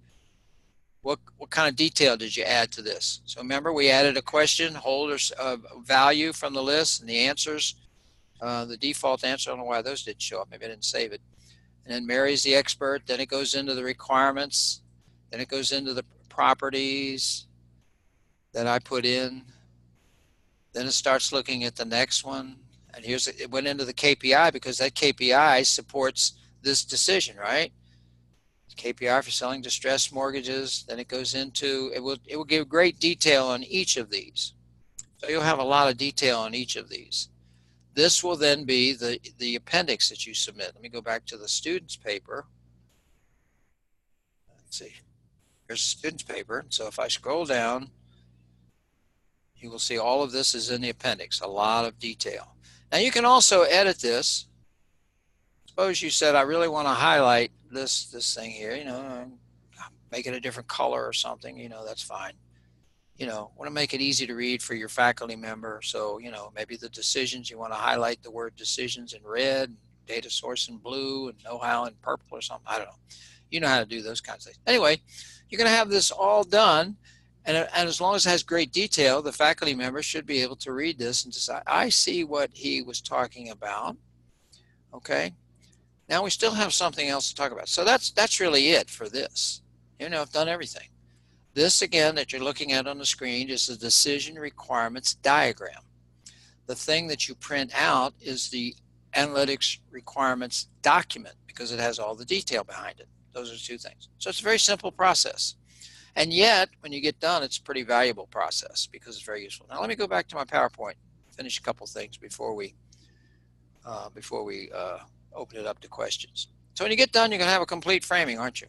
Speaker 1: what kind of detail did you add to this? So remember, we added a question, holders of value from the list, and the answers, the default answer. I don't know why those didn't show up. Maybe I didn't save it. And then Mary's the expert. Then it goes into the requirements. Then it goes into the properties that I put in. Then it starts looking at the next one. And it went into the KPI because that KPI supports this decision, right? KPI for selling distressed mortgages. Then it goes into, it will give great detail on each of these. So you'll have a lot of detail on each of these. This will then be the appendix that you submit. Let me go back to the student's paper. Let's see. Here's the student's paper. So if I scroll down, you will see all of this is in the appendix, a lot of detail. Now you can also edit this. Suppose you said, I really want to highlight this thing here, you know, make it a different color or something, you know, that's fine. You know, want to make it easy to read for your faculty member. So, you know, maybe the decisions, you want to highlight the word decisions in red, data source in blue, and know-how in purple or something. I don't know. You know how to do those kinds of things. Anyway, you're going to have this all done. And as long as it has great detail, the faculty member should be able to read this and decide, I see what he was talking about. Okay. Now we still have something else to talk about. So that's really it for this. You know, I've done everything. This, again, that you're looking at on the screen is the decision requirements diagram. The thing that you print out is the analytics requirements document because it has all the detail behind it. Those are two things. So it's a very simple process. And yet, when you get done, it's a pretty valuable process because it's very useful. Now, let me go back to my PowerPoint, finish a couple things before we open it up to questions. So when you get done, you're going to have a complete framing, aren't you?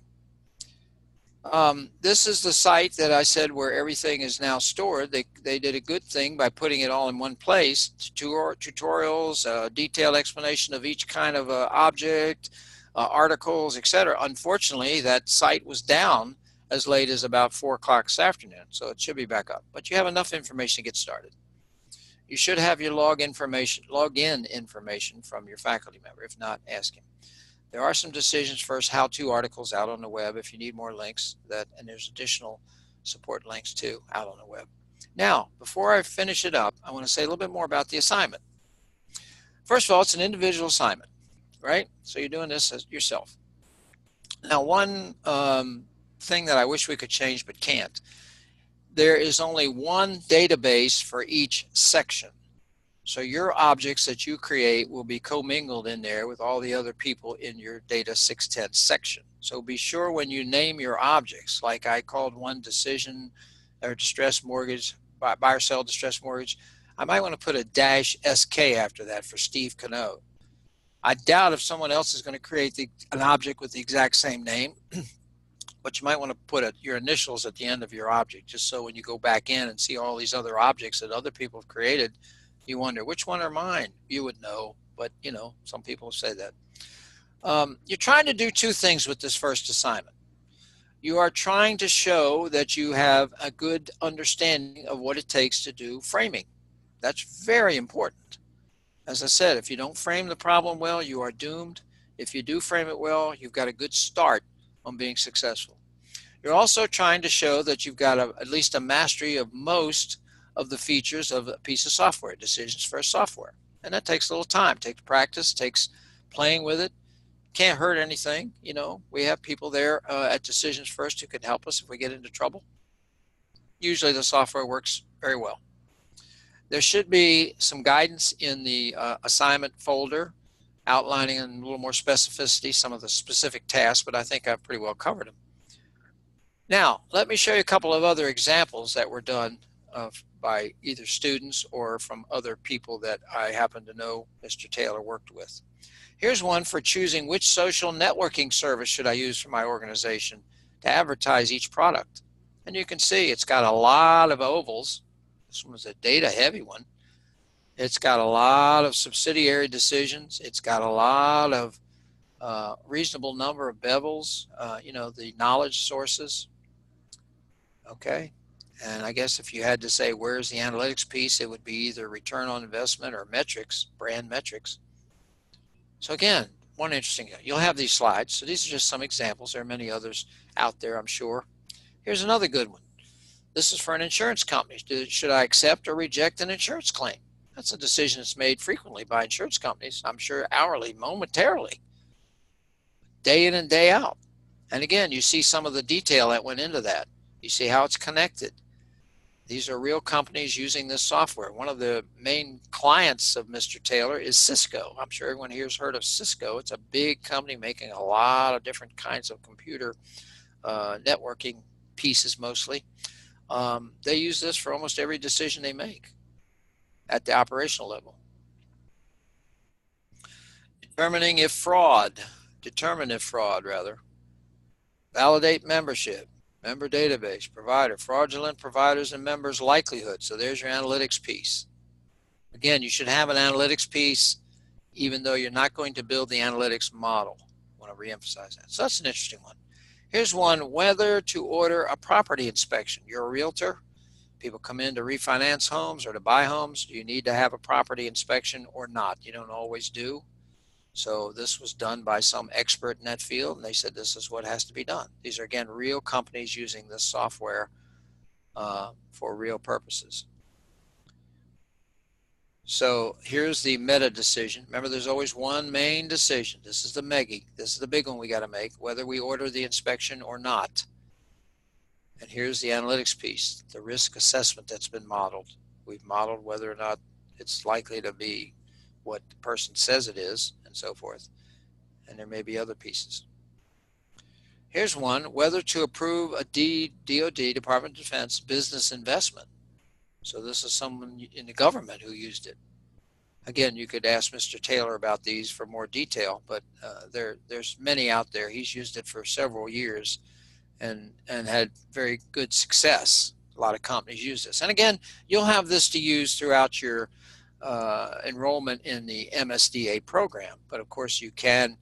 Speaker 1: This is the site that I said where everything is now stored. They did a good thing by putting it all in one place. Tutorials, detailed explanation of each kind of object, articles, etc. Unfortunately, that site was down as late as about 4 o'clock this afternoon, so it should be back up. But you have enough information to get started. You should have your login information from your faculty member. If not, ask him. There are some DecisionsFirst how-to articles out on the web if you need more links, and there's additional support links too out on the web. Now, before I finish it up, I want to say a little bit more about the assignment. First of all, it's an individual assignment, right? So you're doing this as yourself. Now, one thing that I wish we could change but can't, there is only one database for each section. So your objects that you create will be commingled in there with all the other people in your data 610 section. So be sure when you name your objects, like I called one decision or distress mortgage, buy or sell distress mortgage, I might want to put a -SK after that for Steve Cano. I doubt if someone else is going to create an object with the exact same name, but you might want to put your initials at the end of your object, just so when you go back in and see all these other objects that other people have created, you wonder, which one are mine? You would know, but you know, some people say that. You're trying to do two things with this first assignment. You are trying to show that you have a good understanding of what it takes to do framing. That's very important. As I said, if you don't frame the problem well, you are doomed. If you do frame it well, you've got a good start on being successful. You're also trying to show that you've got at least a mastery of most of the features of a piece of software, DecisionsFirst software. And that takes a little time, takes practice, takes playing with it. Can't hurt anything. You know, we have people there at DecisionsFirst who can help us if we get into trouble. Usually the software works very well. There should be some guidance in the assignment folder outlining in a little more specificity some of the specific tasks, but I think I've pretty well covered them. Now, let me show you a couple of other examples that were done by either students or from other people that I happen to know Mr. Taylor worked with. Here's one for choosing which social networking service should I use for my organization to advertise each product. And you can see it's got a lot of ovals. This one was a data heavy one. It's got a lot of subsidiary decisions. It's got a lot of reasonable number of bevels, you know, the knowledge sources. Okay. And I guess if you had to say where's the analytics piece, it would be either return on investment or metrics, brand metrics. So again, one interesting, you'll have these slides. So these are just some examples. There are many others out there, I'm sure. Here's another good one. This is for an insurance company. Should I accept or reject an insurance claim? That's a decision that's made frequently by insurance companies, I'm sure hourly, momentarily, day in and day out. And again, you see some of the detail that went into that. You see how it's connected. These are real companies using this software. One of the main clients of Mr. Taylor is Cisco. I'm sure everyone here has heard of Cisco. It's a big company making a lot of different kinds of computer networking pieces mostly. They use this for almost every decision they make at the operational level. Determine if fraud, validate membership, member database, provider, fraudulent providers and members likelihood. So there's your analytics piece. Again, you should have an analytics piece even though you're not going to build the analytics model. I want to reemphasize that. So that's an interesting one. Here's one, whether to order a property inspection. You're a realtor. People come in to refinance homes or to buy homes. Do you need to have a property inspection or not? You don't always do. So this was done by some expert in that field, and they said this is what has to be done. These are, again, real companies using this software for real purposes. So here's the meta decision. Remember, there's always one main decision. This is the MEGI. This is the big one we got to make, whether we order the inspection or not. And here's the analytics piece, the risk assessment that's been modeled. We've modeled whether or not it's likely to be what the person says it is, and so forth. And there may be other pieces. Here's one: whether to approve a DoD, Department of Defense, business investment. So this is someone in the government who used it. Again, you could ask Mr. Taylor about these for more detail, but there's many out there. He's used it for several years and had very good success. A lot of companies use this. And again, you'll have this to use throughout your enrollment in the MSDA program. But of course, you can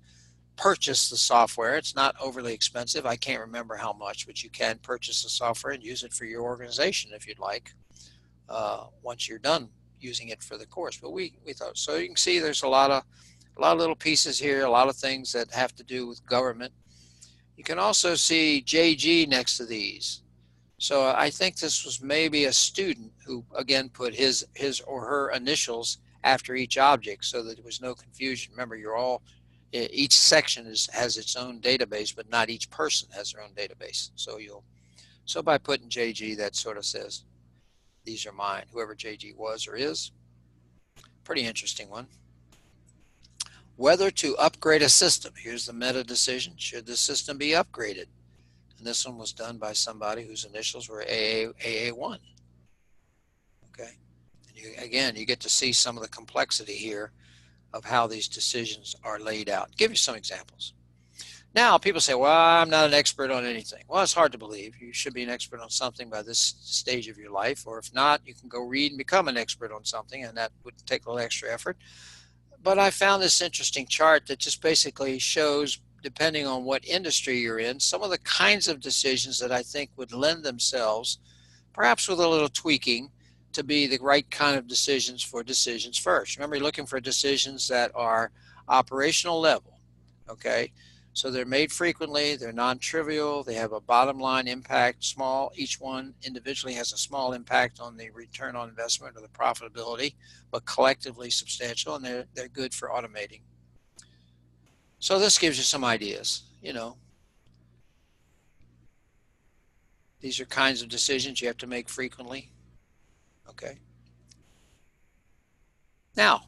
Speaker 1: purchase the software. It's not overly expensive. I can't remember how much, but you can purchase the software and use it for your organization if you'd like, once you're done using it for the course. But we thought, so you can see there's a lot of little pieces here, a lot of things that have to do with government. You can also see JG next to these. So I think this was maybe a student who again put his or her initials after each object so that there was no confusion. Remember, each section has its own database, but not each person has their own database. So by putting JG, that sort of says, these are mine, whoever JG was or is. Pretty interesting one. Whether to upgrade a system. Here's the meta decision. Should the system be upgraded? And this one was done by somebody whose initials were AA1. Okay. And again, you get to see some of the complexity here of how these decisions are laid out. I'll give you some examples. Now, people say, well, I'm not an expert on anything. Well, it's hard to believe. You should be an expert on something by this stage of your life, or if not, you can go read and become an expert on something, and that would take a little extra effort. But I found this interesting chart that just basically shows, depending on what industry you're in, some of the kinds of decisions that I think would lend themselves, perhaps with a little tweaking, to be the right kind of decisions for Decisions First. Remember, you're looking for decisions that are operational level, okay? So they're made frequently, they're non-trivial, they have a bottom line impact, small. Each one individually has a small impact on the return on investment or the profitability, but collectively substantial, and they're good for automating. So this gives you some ideas, These are kinds of decisions you have to make frequently, okay? Now,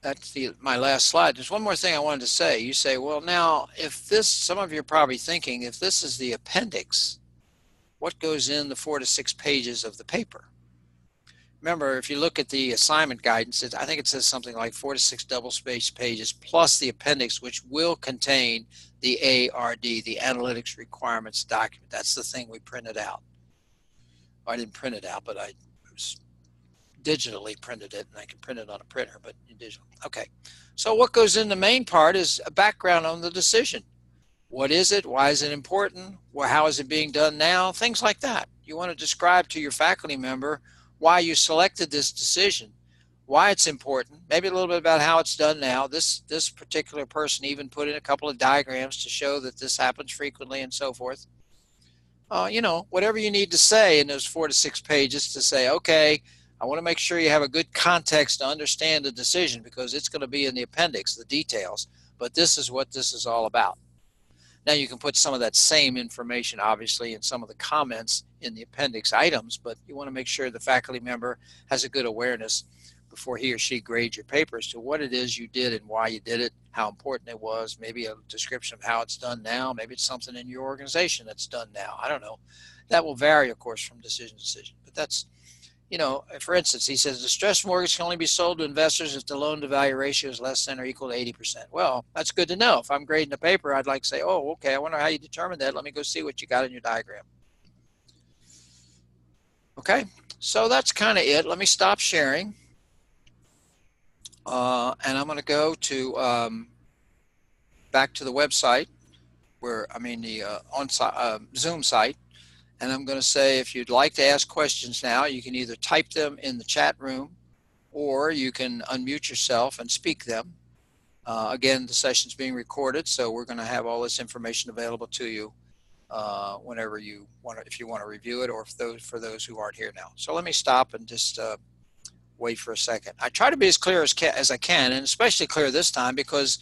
Speaker 1: that's my last slide. There's one more thing I wanted to say. You say, well, now, if this, some of you are probably thinking, if this is the appendix, what goes in the 4 to 6 pages of the paper? Remember, if you look at the assignment guidance, I think it says something like 4 to 6 double-spaced pages plus the appendix, which will contain the ARD, the Analytics Requirements document. That's the thing we printed out. I didn't print it out, but I digitally printed it, and I can print it on a printer, but digital. Okay, so what goes in the main part is a background on the decision. What is it? Why is it important? Well, how is it being done now? Things like that. You want to describe to your faculty member why you selected this decision, why it's important, maybe a little bit about how it's done now. This particular person even put in a couple of diagrams to show that this happens frequently and so forth. Whatever you need to say in those 4 to 6 pages to say, okay, I want to make sure you have a good context to understand the decision, because it's going to be in the appendix, the details, but this is what this is all about. Now, you can put some of that same information, obviously, in some of the comments in the appendix items, but you want to make sure the faculty member has a good awareness before he or she grades your paper as to what it is you did and why you did it, how important it was, maybe a description of how it's done now, maybe it's something in your organization that's done now. I don't know. That will vary, of course, from decision to decision, but that's, for instance, he says, distressed mortgage can only be sold to investors if the loan-to-value ratio is less than or equal to 80%. Well, that's good to know. If I'm grading a paper, I'd like to say, oh, okay, I wonder how you determined that. Let me go see what you got in your diagram. Okay, so that's kind of it. Let me stop sharing. And I'm going to go to back to the website, the Zoom site. And I'm going to say, if you'd like to ask questions now, you can either type them in the chat room, or you can unmute yourself and speak them. Again, the session's being recorded, so we're going to have all this information available to you whenever you want to, if you want to review it, or for those who aren't here now. So let me stop and just wait for a second. I try to be as clear as I can, and especially clear this time, because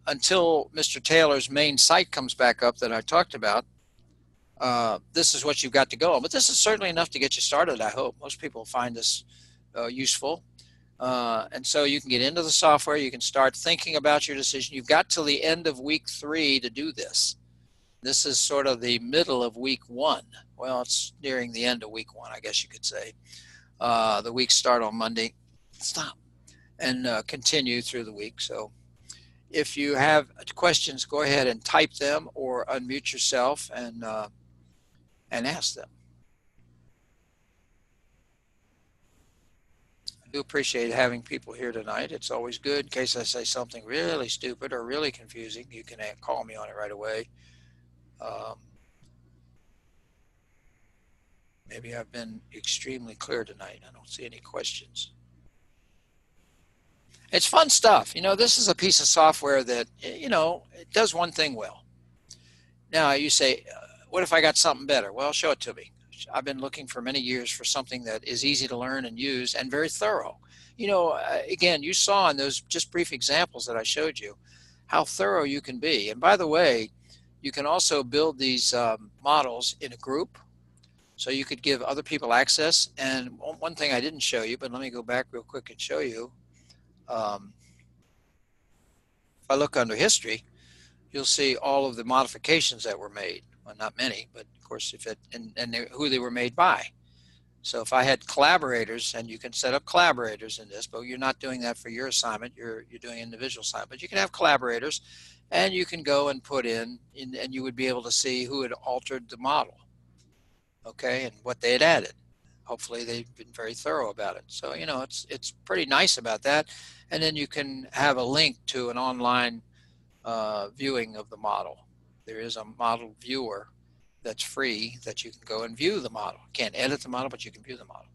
Speaker 1: until Mr. Taylor's main site comes back up that I talked about, this is what you've got to go on. But this is certainly enough to get you started, I hope. Most people find this useful. And so you can get into the software. You can start thinking about your decision. You've got till the end of week 3 to do this. This is sort of the middle of week 1. Well, it's nearing the end of week 1, I guess you could say. The weeks start on Monday. Stop. And continue through the week. So if you have questions, go ahead and type them or unmute yourself and ask them. I do appreciate having people here tonight. It's always good in case I say something really stupid or really confusing. You can call me on it right away. Maybe I've been extremely clear tonight. I don't see any questions. It's fun stuff. You know, this is a piece of software that, you know, it does one thing well. Now you say, what if I got something better? Well, show it to me. I've been looking for many years for something that is easy to learn and use and very thorough. You know, again, you saw in those just brief examples that I showed you how thorough you can be. And by the way, you can also build these models in a group. So you could give other people access. And one thing I didn't show you, but let me go back real quick and show you. If I look under history, you'll see all of the modifications that were made. Well, not many, but of course, if it and who they were made by. So if I had collaborators, and you can set up collaborators in this, but you're not doing that for your assignment. You're doing individual assignment, but you can have collaborators, and you can go and put in, and you would be able to see who had altered the model, okay, and what they had added. Hopefully they've been very thorough about it. So, you know, it's pretty nice about that. And then you can have a link to an online viewing of the model. There is a model viewer that's free that you can go and view the model. You can't edit the model, but you can view the model.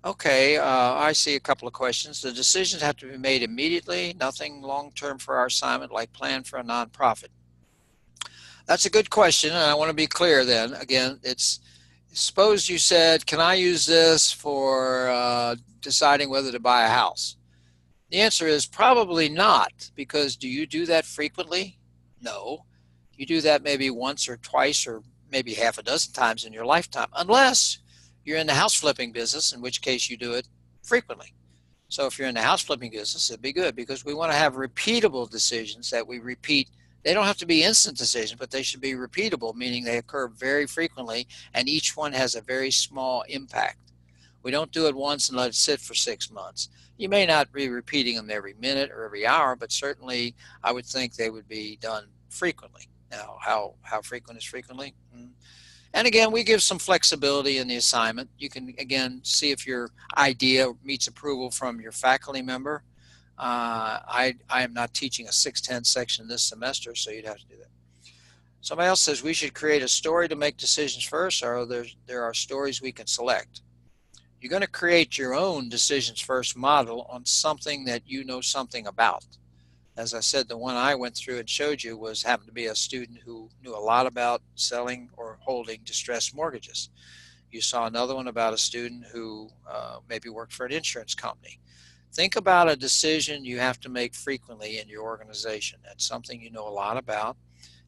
Speaker 1: Okay, I see a couple of questions. The decisions have to be made immediately, nothing long-term for our assignment like plan for a nonprofit. That's a good question, and I want to be clear then. Again, it's suppose you said, can I use this for deciding whether to buy a house? The answer is probably not, because do you do that frequently? No. You do that maybe once or twice or maybe half a dozen times in your lifetime, unless you're in the house flipping business, in which case you do it frequently. So if you're in the house flipping business, it'd be good because we want to have repeatable decisions that we repeat. They don't have to be instant decisions, but they should be repeatable, meaning they occur very frequently and each one has a very small impact. We don't do it once and let it sit for 6 months. You may not be repeating them every minute or every hour, but certainly I would think they would be done frequently. Now, how frequent is frequently? And again, we give some flexibility in the assignment. You can, again, see if your idea meets approval from your faculty member. I am not teaching a 610 section this semester, so you'd have to do that. Somebody else says we should create a story to make decisions first, or there are stories we can select. You're going to create your own decisions first model on something that you know something about. As I said, the one I went through and showed you happened to be a student who knew a lot about selling or holding distressed mortgages. You saw another one about a student who maybe worked for an insurance company. Think about a decision you have to make frequently in your organization. That's something you know a lot about.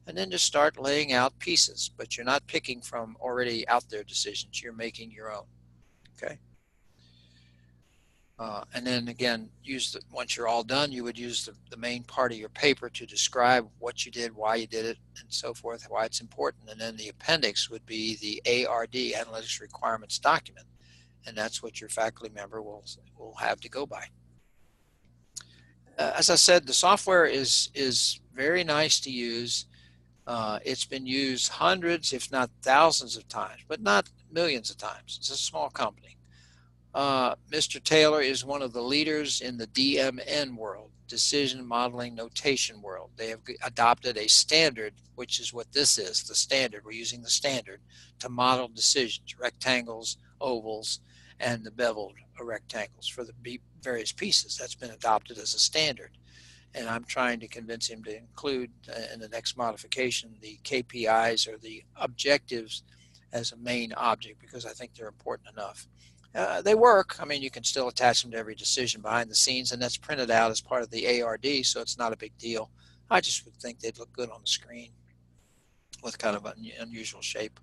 Speaker 1: And then just start laying out pieces, but you're not picking from already out there decisions. You're making your own. Okay. And then again, once you're all done, you would use the main part of your paper to describe what you did, why you did it, and so forth, why it's important. And then the appendix would be the ARD, Analytics Requirements Document. And that's what your faculty member will have to go by. As I said, the software is very nice to use. It's been used hundreds, if not thousands of times, but not millions of times. It's a small company. Mr. Taylor is one of the leaders in the DMN world, decision modeling notation world. They have adopted a standard, which is what this is, the standard. We're using the standard to model decisions, rectangles, ovals, and the beveled rectangles for the various pieces. That's been adopted as a standard. And I'm trying to convince him to include in the next modification the KPIs or the objectives as a main object because I think they're important enough. They work. I mean, you can still attach them to every decision behind the scenes, and that's printed out as part of the ARD, so it's not a big deal. I just would think they'd look good on the screen with kind of an unusual shape.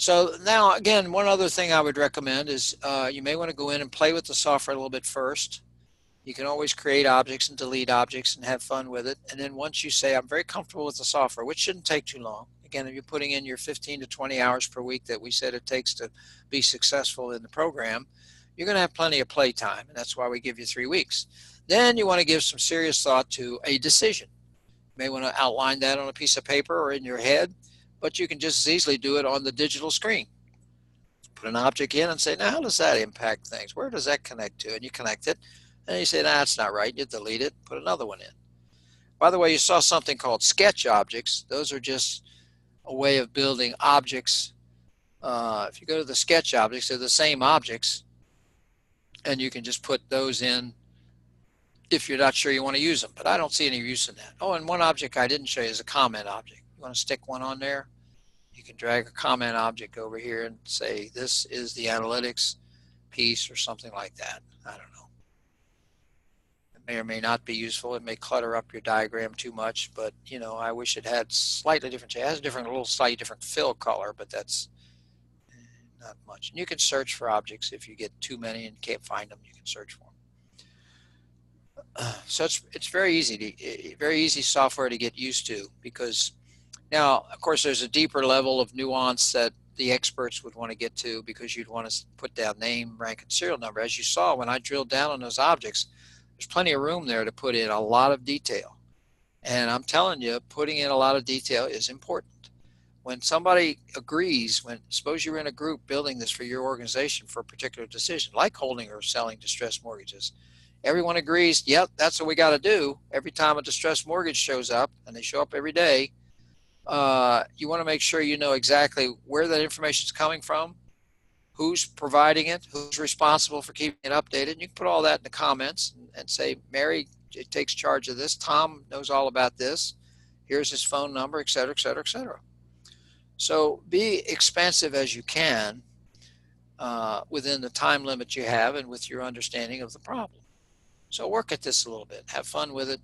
Speaker 1: So now, again, one other thing I would recommend is you may want to go in and play with the software a little bit first. You can always create objects and delete objects and have fun with it. And then once you say, I'm very comfortable with the software, which shouldn't take too long. Again, if you're putting in your 15 to 20 hours per week that we said it takes to be successful in the program, you're going to have plenty of play time. And that's why we give you 3 weeks. Then you want to give some serious thought to a decision. You may want to outline that on a piece of paper or in your head, but you can just as easily do it on the digital screen. Put an object in and say, now how does that impact things? Where does that connect to? And you connect it. And you say, nah, that's not right. You delete it, put another one in. By the way, you saw something called sketch objects. Those are just a way of building objects. If you go to the sketch objects, they're the same objects. And you can just put those in if you're not sure you want to use them. But I don't see any use in that. Oh, and one object I didn't show you is a comment object. You want to stick one on there? You can drag a comment object over here and say, this is the analytics piece or something like that. I don't know. May or may not be useful. It may clutter up your diagram too much, but you know, I wish it had slightly different, it has a little slightly different fill color, but that's not much. And you can search for objects if you get too many and can't find them, you can search for them. So it's very easy software to get used to, because now, of course, there's a deeper level of nuance that the experts would want to get to, because you'd want to put down name, rank, and serial number. As you saw when I drilled down on those objects, there's plenty of room there to put in a lot of detail. And I'm telling you, putting in a lot of detail is important. When somebody agrees, suppose you're in a group building this for your organization for a particular decision, like holding or selling distressed mortgages, everyone agrees, yep, that's what we got to do. Every time a distressed mortgage shows up, and they show up every day, you want to make sure you know exactly where that information is coming from, who's providing it, who's responsible for keeping it updated. And you can put all that in the comments and say, Mary takes charge of this, Tom knows all about this, here's his phone number, et cetera, et cetera, et cetera. So be expansive as you can within the time limit you have and with your understanding of the problem. So work at this a little bit, have fun with it,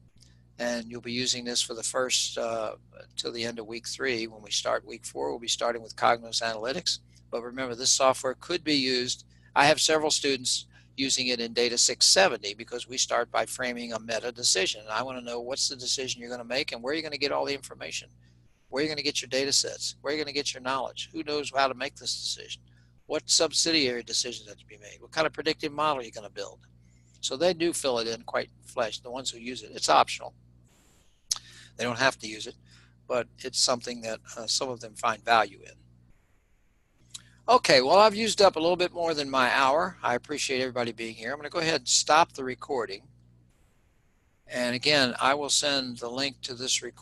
Speaker 1: and you'll be using this for the first till the end of week 3. When we start week 4, we'll be starting with Cognos Analytics. But remember, this software could be used. I have several students using it in Data 670, because we start by framing a meta decision. And I want to know what's the decision you're going to make and where you're going to get all the information. Where you're going to get your data sets, where you're going to get your knowledge, who knows how to make this decision, what subsidiary decisions have to be made, what kind of predictive model you're going to build. So they do fill it in quite flesh, the ones who use it. It's optional. They don't have to use it, but it's something that some of them find value in. Okay, well, I've used up a little bit more than my hour. I appreciate everybody being here. I'm going to go ahead and stop the recording. And again, I will send the link to this recording